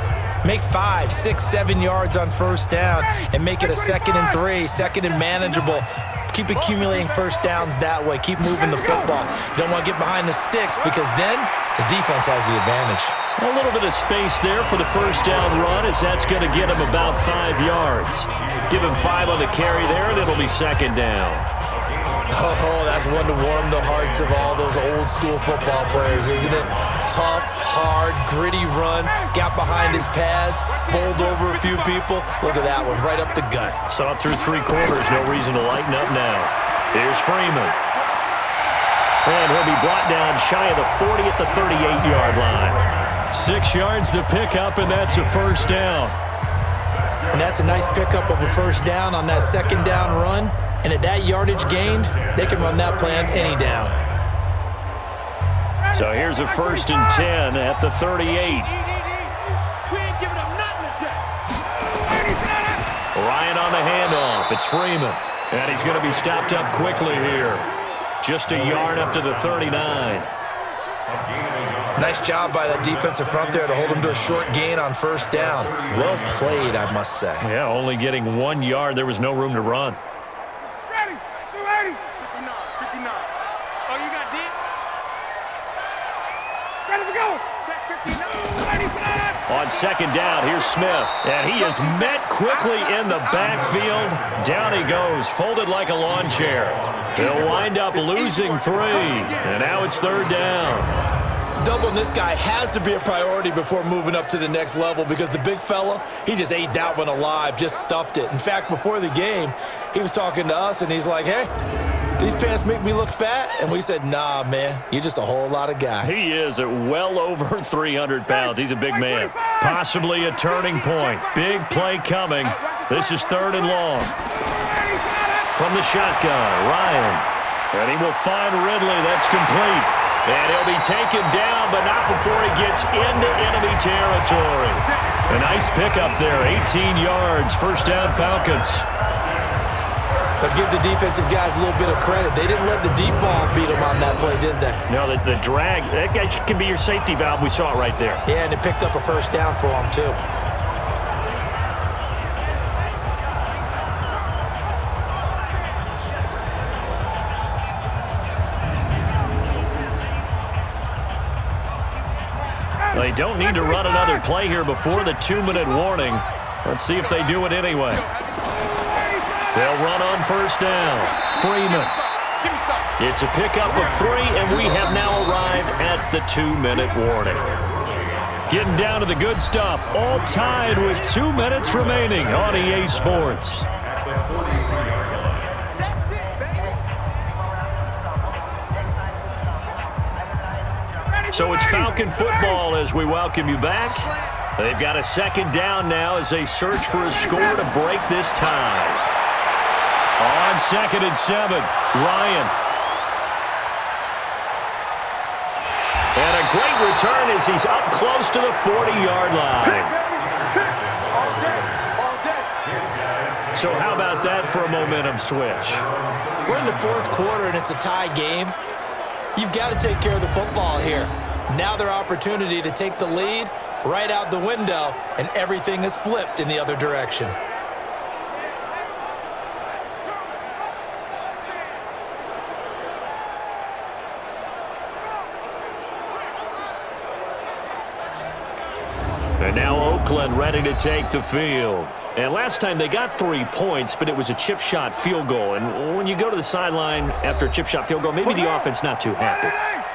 Make 5, 6, 7 yards on 1st down and make it a 2nd and 3, 2nd and manageable. Keep accumulating 1st downs that way. Keep moving the football. You don't want to get behind the sticks because then the defense has the advantage. A little bit of space there for the 1st down run as that's going to get him about 5 yards. Give him 5 on the carry there, and it'll be 2nd down. Oh, that's one to warm the hearts of all those old school football players, isn't it? Tough, hard, gritty run, got behind his pads, bowled over a few people. Look at that one, right up the gut. Saw it through 3 quarters, no reason to lighten up now. Here's Freeman. And he'll be brought down shy of the 40 at the 38-yard line. 6 yards to pick up, and that's a 1st down. And that's a nice pickup of a 1st down on that 2nd down run. And at that yardage gained, they can run that plan any down. So here's a 1st and 10 at the 38. Ryan on the handoff. It's Freeman. And he's going to be stopped up quickly here. Just a yard up to the 39. Nice job by that defensive front there to hold him to a short gain on 1st down. Well played, I must say. Yeah, only getting 1 yard. There was no room to run. Ready, 280. 59. Oh, you got deep? Ready to go. Check 59. On 2nd down, here's Smith. And he is met quickly in the backfield. Down he goes, folded like a lawn chair. He'll wind up losing 3. And now it's 3rd down. Doubling this guy has to be a priority before moving up to the next level because the big fella, he just ate that one alive, just stuffed it. In fact, before the game, he was talking to us, and he's like, hey, these pants make me look fat? And we said, nah, man, you're just a whole lot of guy. He is at well over 300 pounds. He's a big man. Possibly a turning point. Big play coming. This is 3rd and long. From the shotgun, Ryan. And he will find Ridley. That's complete. And he'll be taken down, but not before he gets into enemy territory. A nice pickup there, 18 yards. First down, Falcons. But give the defensive guys a little bit of credit. They didn't let the deep ball beat them on that play, did they? No, the drag, that guy can be your safety valve. We saw it right there. Yeah, and it picked up a first down for them, too. They don't need to run another play here before the 2-minute warning. Let's see if they do it anyway. They'll run on first down. Freeman. It's a pickup of 3, and we have now arrived at the 2-minute warning. Getting down to the good stuff. All tied with 2 minutes remaining on EA Sports. So it's Falcon football as we welcome you back. They've got a second down now as they search for a score to break this tie. On 2nd and 7, Ryan. And a great return as he's up close to the 40-yard line. So how about that for a momentum switch? We're in the 4th quarter, and it's a tie game. You've got to take care of the football here. Now their opportunity to take the lead right out the window, and everything is flipped in the other direction. And now Oakland ready to take the field. And last time they got 3 points, but it was a chip shot field goal. And when you go to the sideline after a chip shot field goal, maybe the offense not too happy.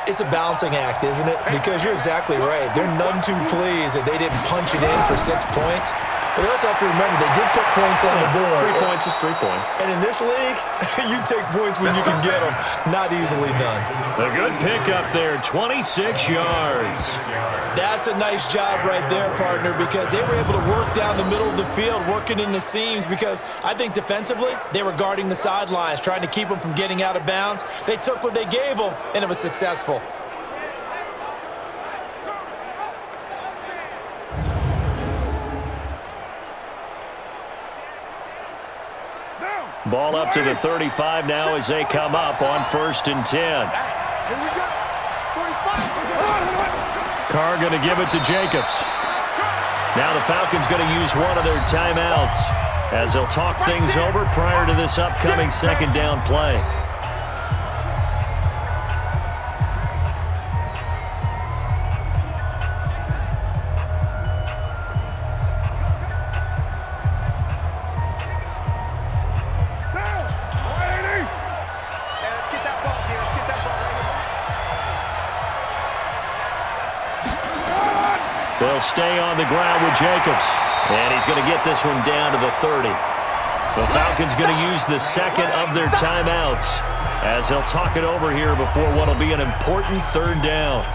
It's a balancing act, isn't it? Because you're exactly right. They're none too pleased that they didn't punch it in for 6 points. But they also have to remember they did put points on the board. 3 points is 3 points. And in this league, you take points when you can get them. Not easily done. A good pickup there, 26 yards. That's a nice job right there, partner, because they were able to work down the middle of the field, working in the seams, because I think defensively, they were guarding the sidelines, trying to keep them from getting out of bounds. They took what they gave them, and it was successful. Ball up to the 35 now as they come up on 1st and 10. Here we go. 45. Carr going to give it to Jacobs. Now the Falcons going to use one of their timeouts as they'll talk things over prior to this upcoming 2nd down play. They'll stay on the ground with Jacobs. And he's going to get this one down to the 30. The Falcons going to use the 2nd of their timeouts as they'll talk it over here before what will be an important 3rd down.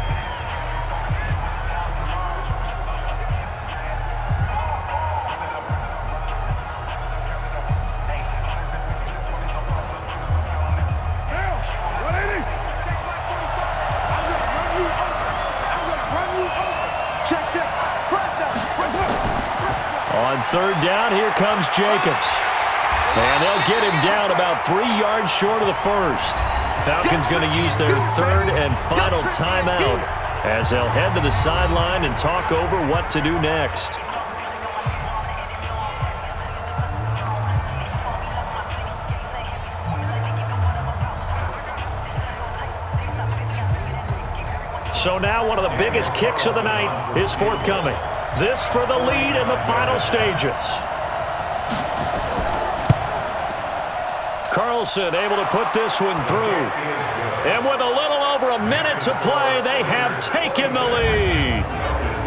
On 3rd down, here comes Jacobs. And they'll get him down about 3 yards short of the 1st. Falcons going to use their 3rd and final timeout as they'll head to the sideline and talk over what to do next. So now one of the biggest kicks of the night is forthcoming. This for the lead in the final stages. Carlson able to put this one through. And with a little over a minute to play. They have taken the lead.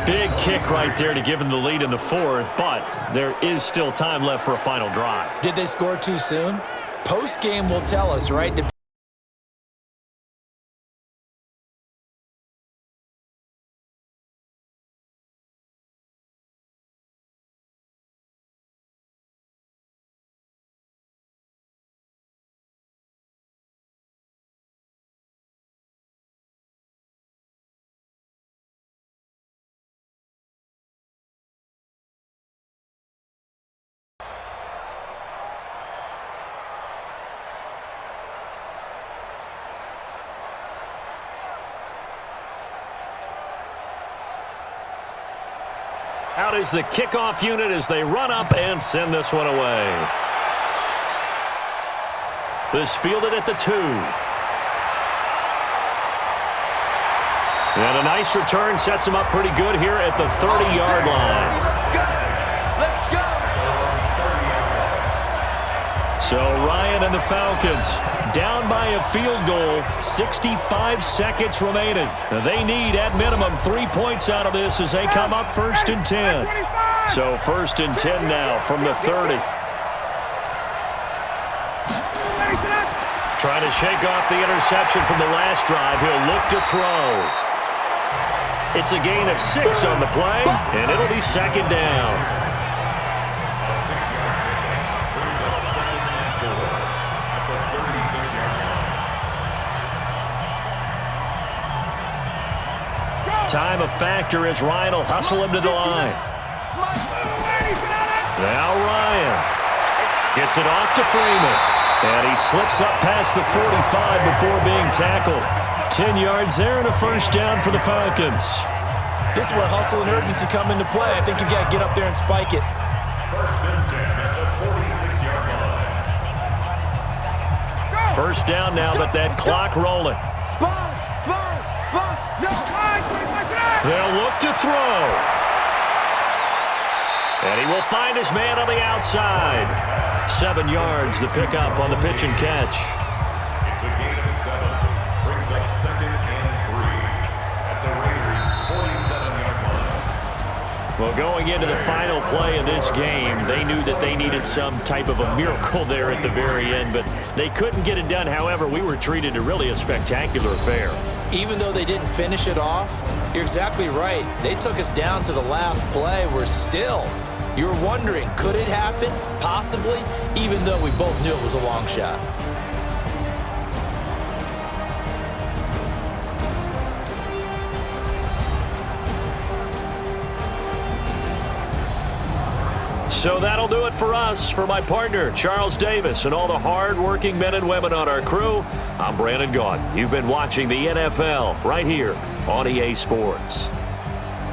Big kick right there to give them the lead in the fourth, but there is still time left for a final drive. Did they score too soon? Post-game will tell us, right? Out is the kickoff unit as they run up and send this one away. This fielded at the 2. And a nice return sets him up pretty good here at the 30-yard line. Let's go! So Ryan and the Falcons down by a field goal, 65 seconds remaining. They need, at minimum, 3 points out of this as they come up 1st and 10. So 1st and 10 now from the 30. Trying to shake off the interception from the last drive. He'll look to throw. It's a gain of 6 on the play, and it'll be 2nd down. Time a factor as Ryan will hustle him to the line. Now Ryan gets it off to Freeman. And he slips up past the 45 before being tackled. 10 yards there and a 1st down for the Falcons. This is where hustle and urgency come into play. I think you've got to get up there and spike it. 1st and 10 at the 46-yard line. 1st down now, but that clock rolling. They'll look to throw. And he will find his man on the outside. 7 yards, the pickup on the pitch and catch. It's a gain of 7. Brings up 2nd and 3 at the Raiders' 47-yard line. Well, going into the final play of this game, they knew that they needed some type of a miracle there at the very end, but they couldn't get it done. However, we were treated to really a spectacular affair. Even though they didn't finish it off, you're exactly right. They took us down to the last play. We're still, you're wondering, could it happen? Possibly, even though we both knew it was a long shot. So that'll do it for us. For my partner, Charles Davis, and all the hard-working men and women on our crew, I'm Brandon Gaudin. You've been watching the NFL right here on EA Sports.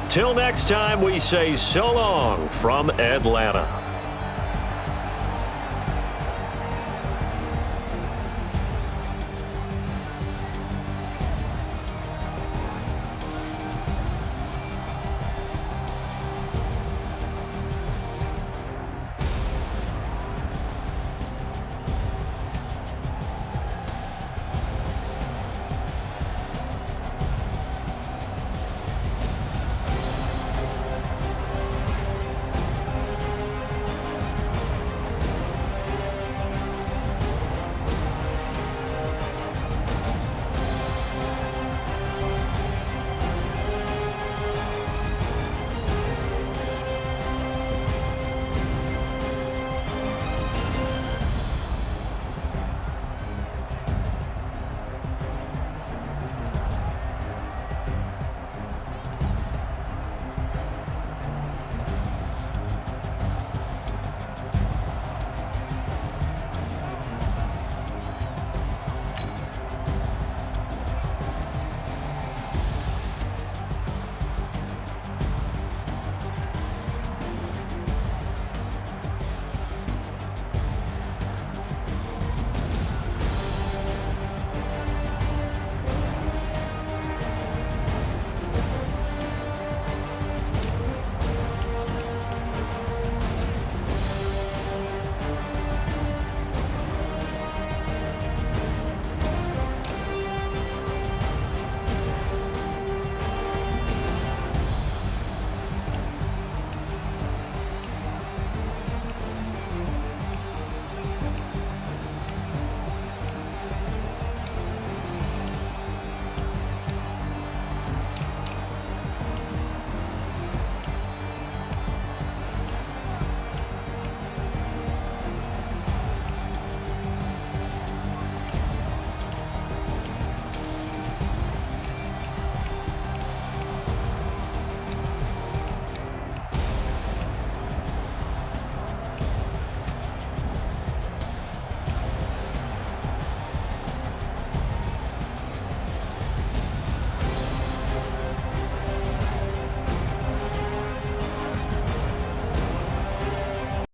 Till next time, we say so long from Atlanta.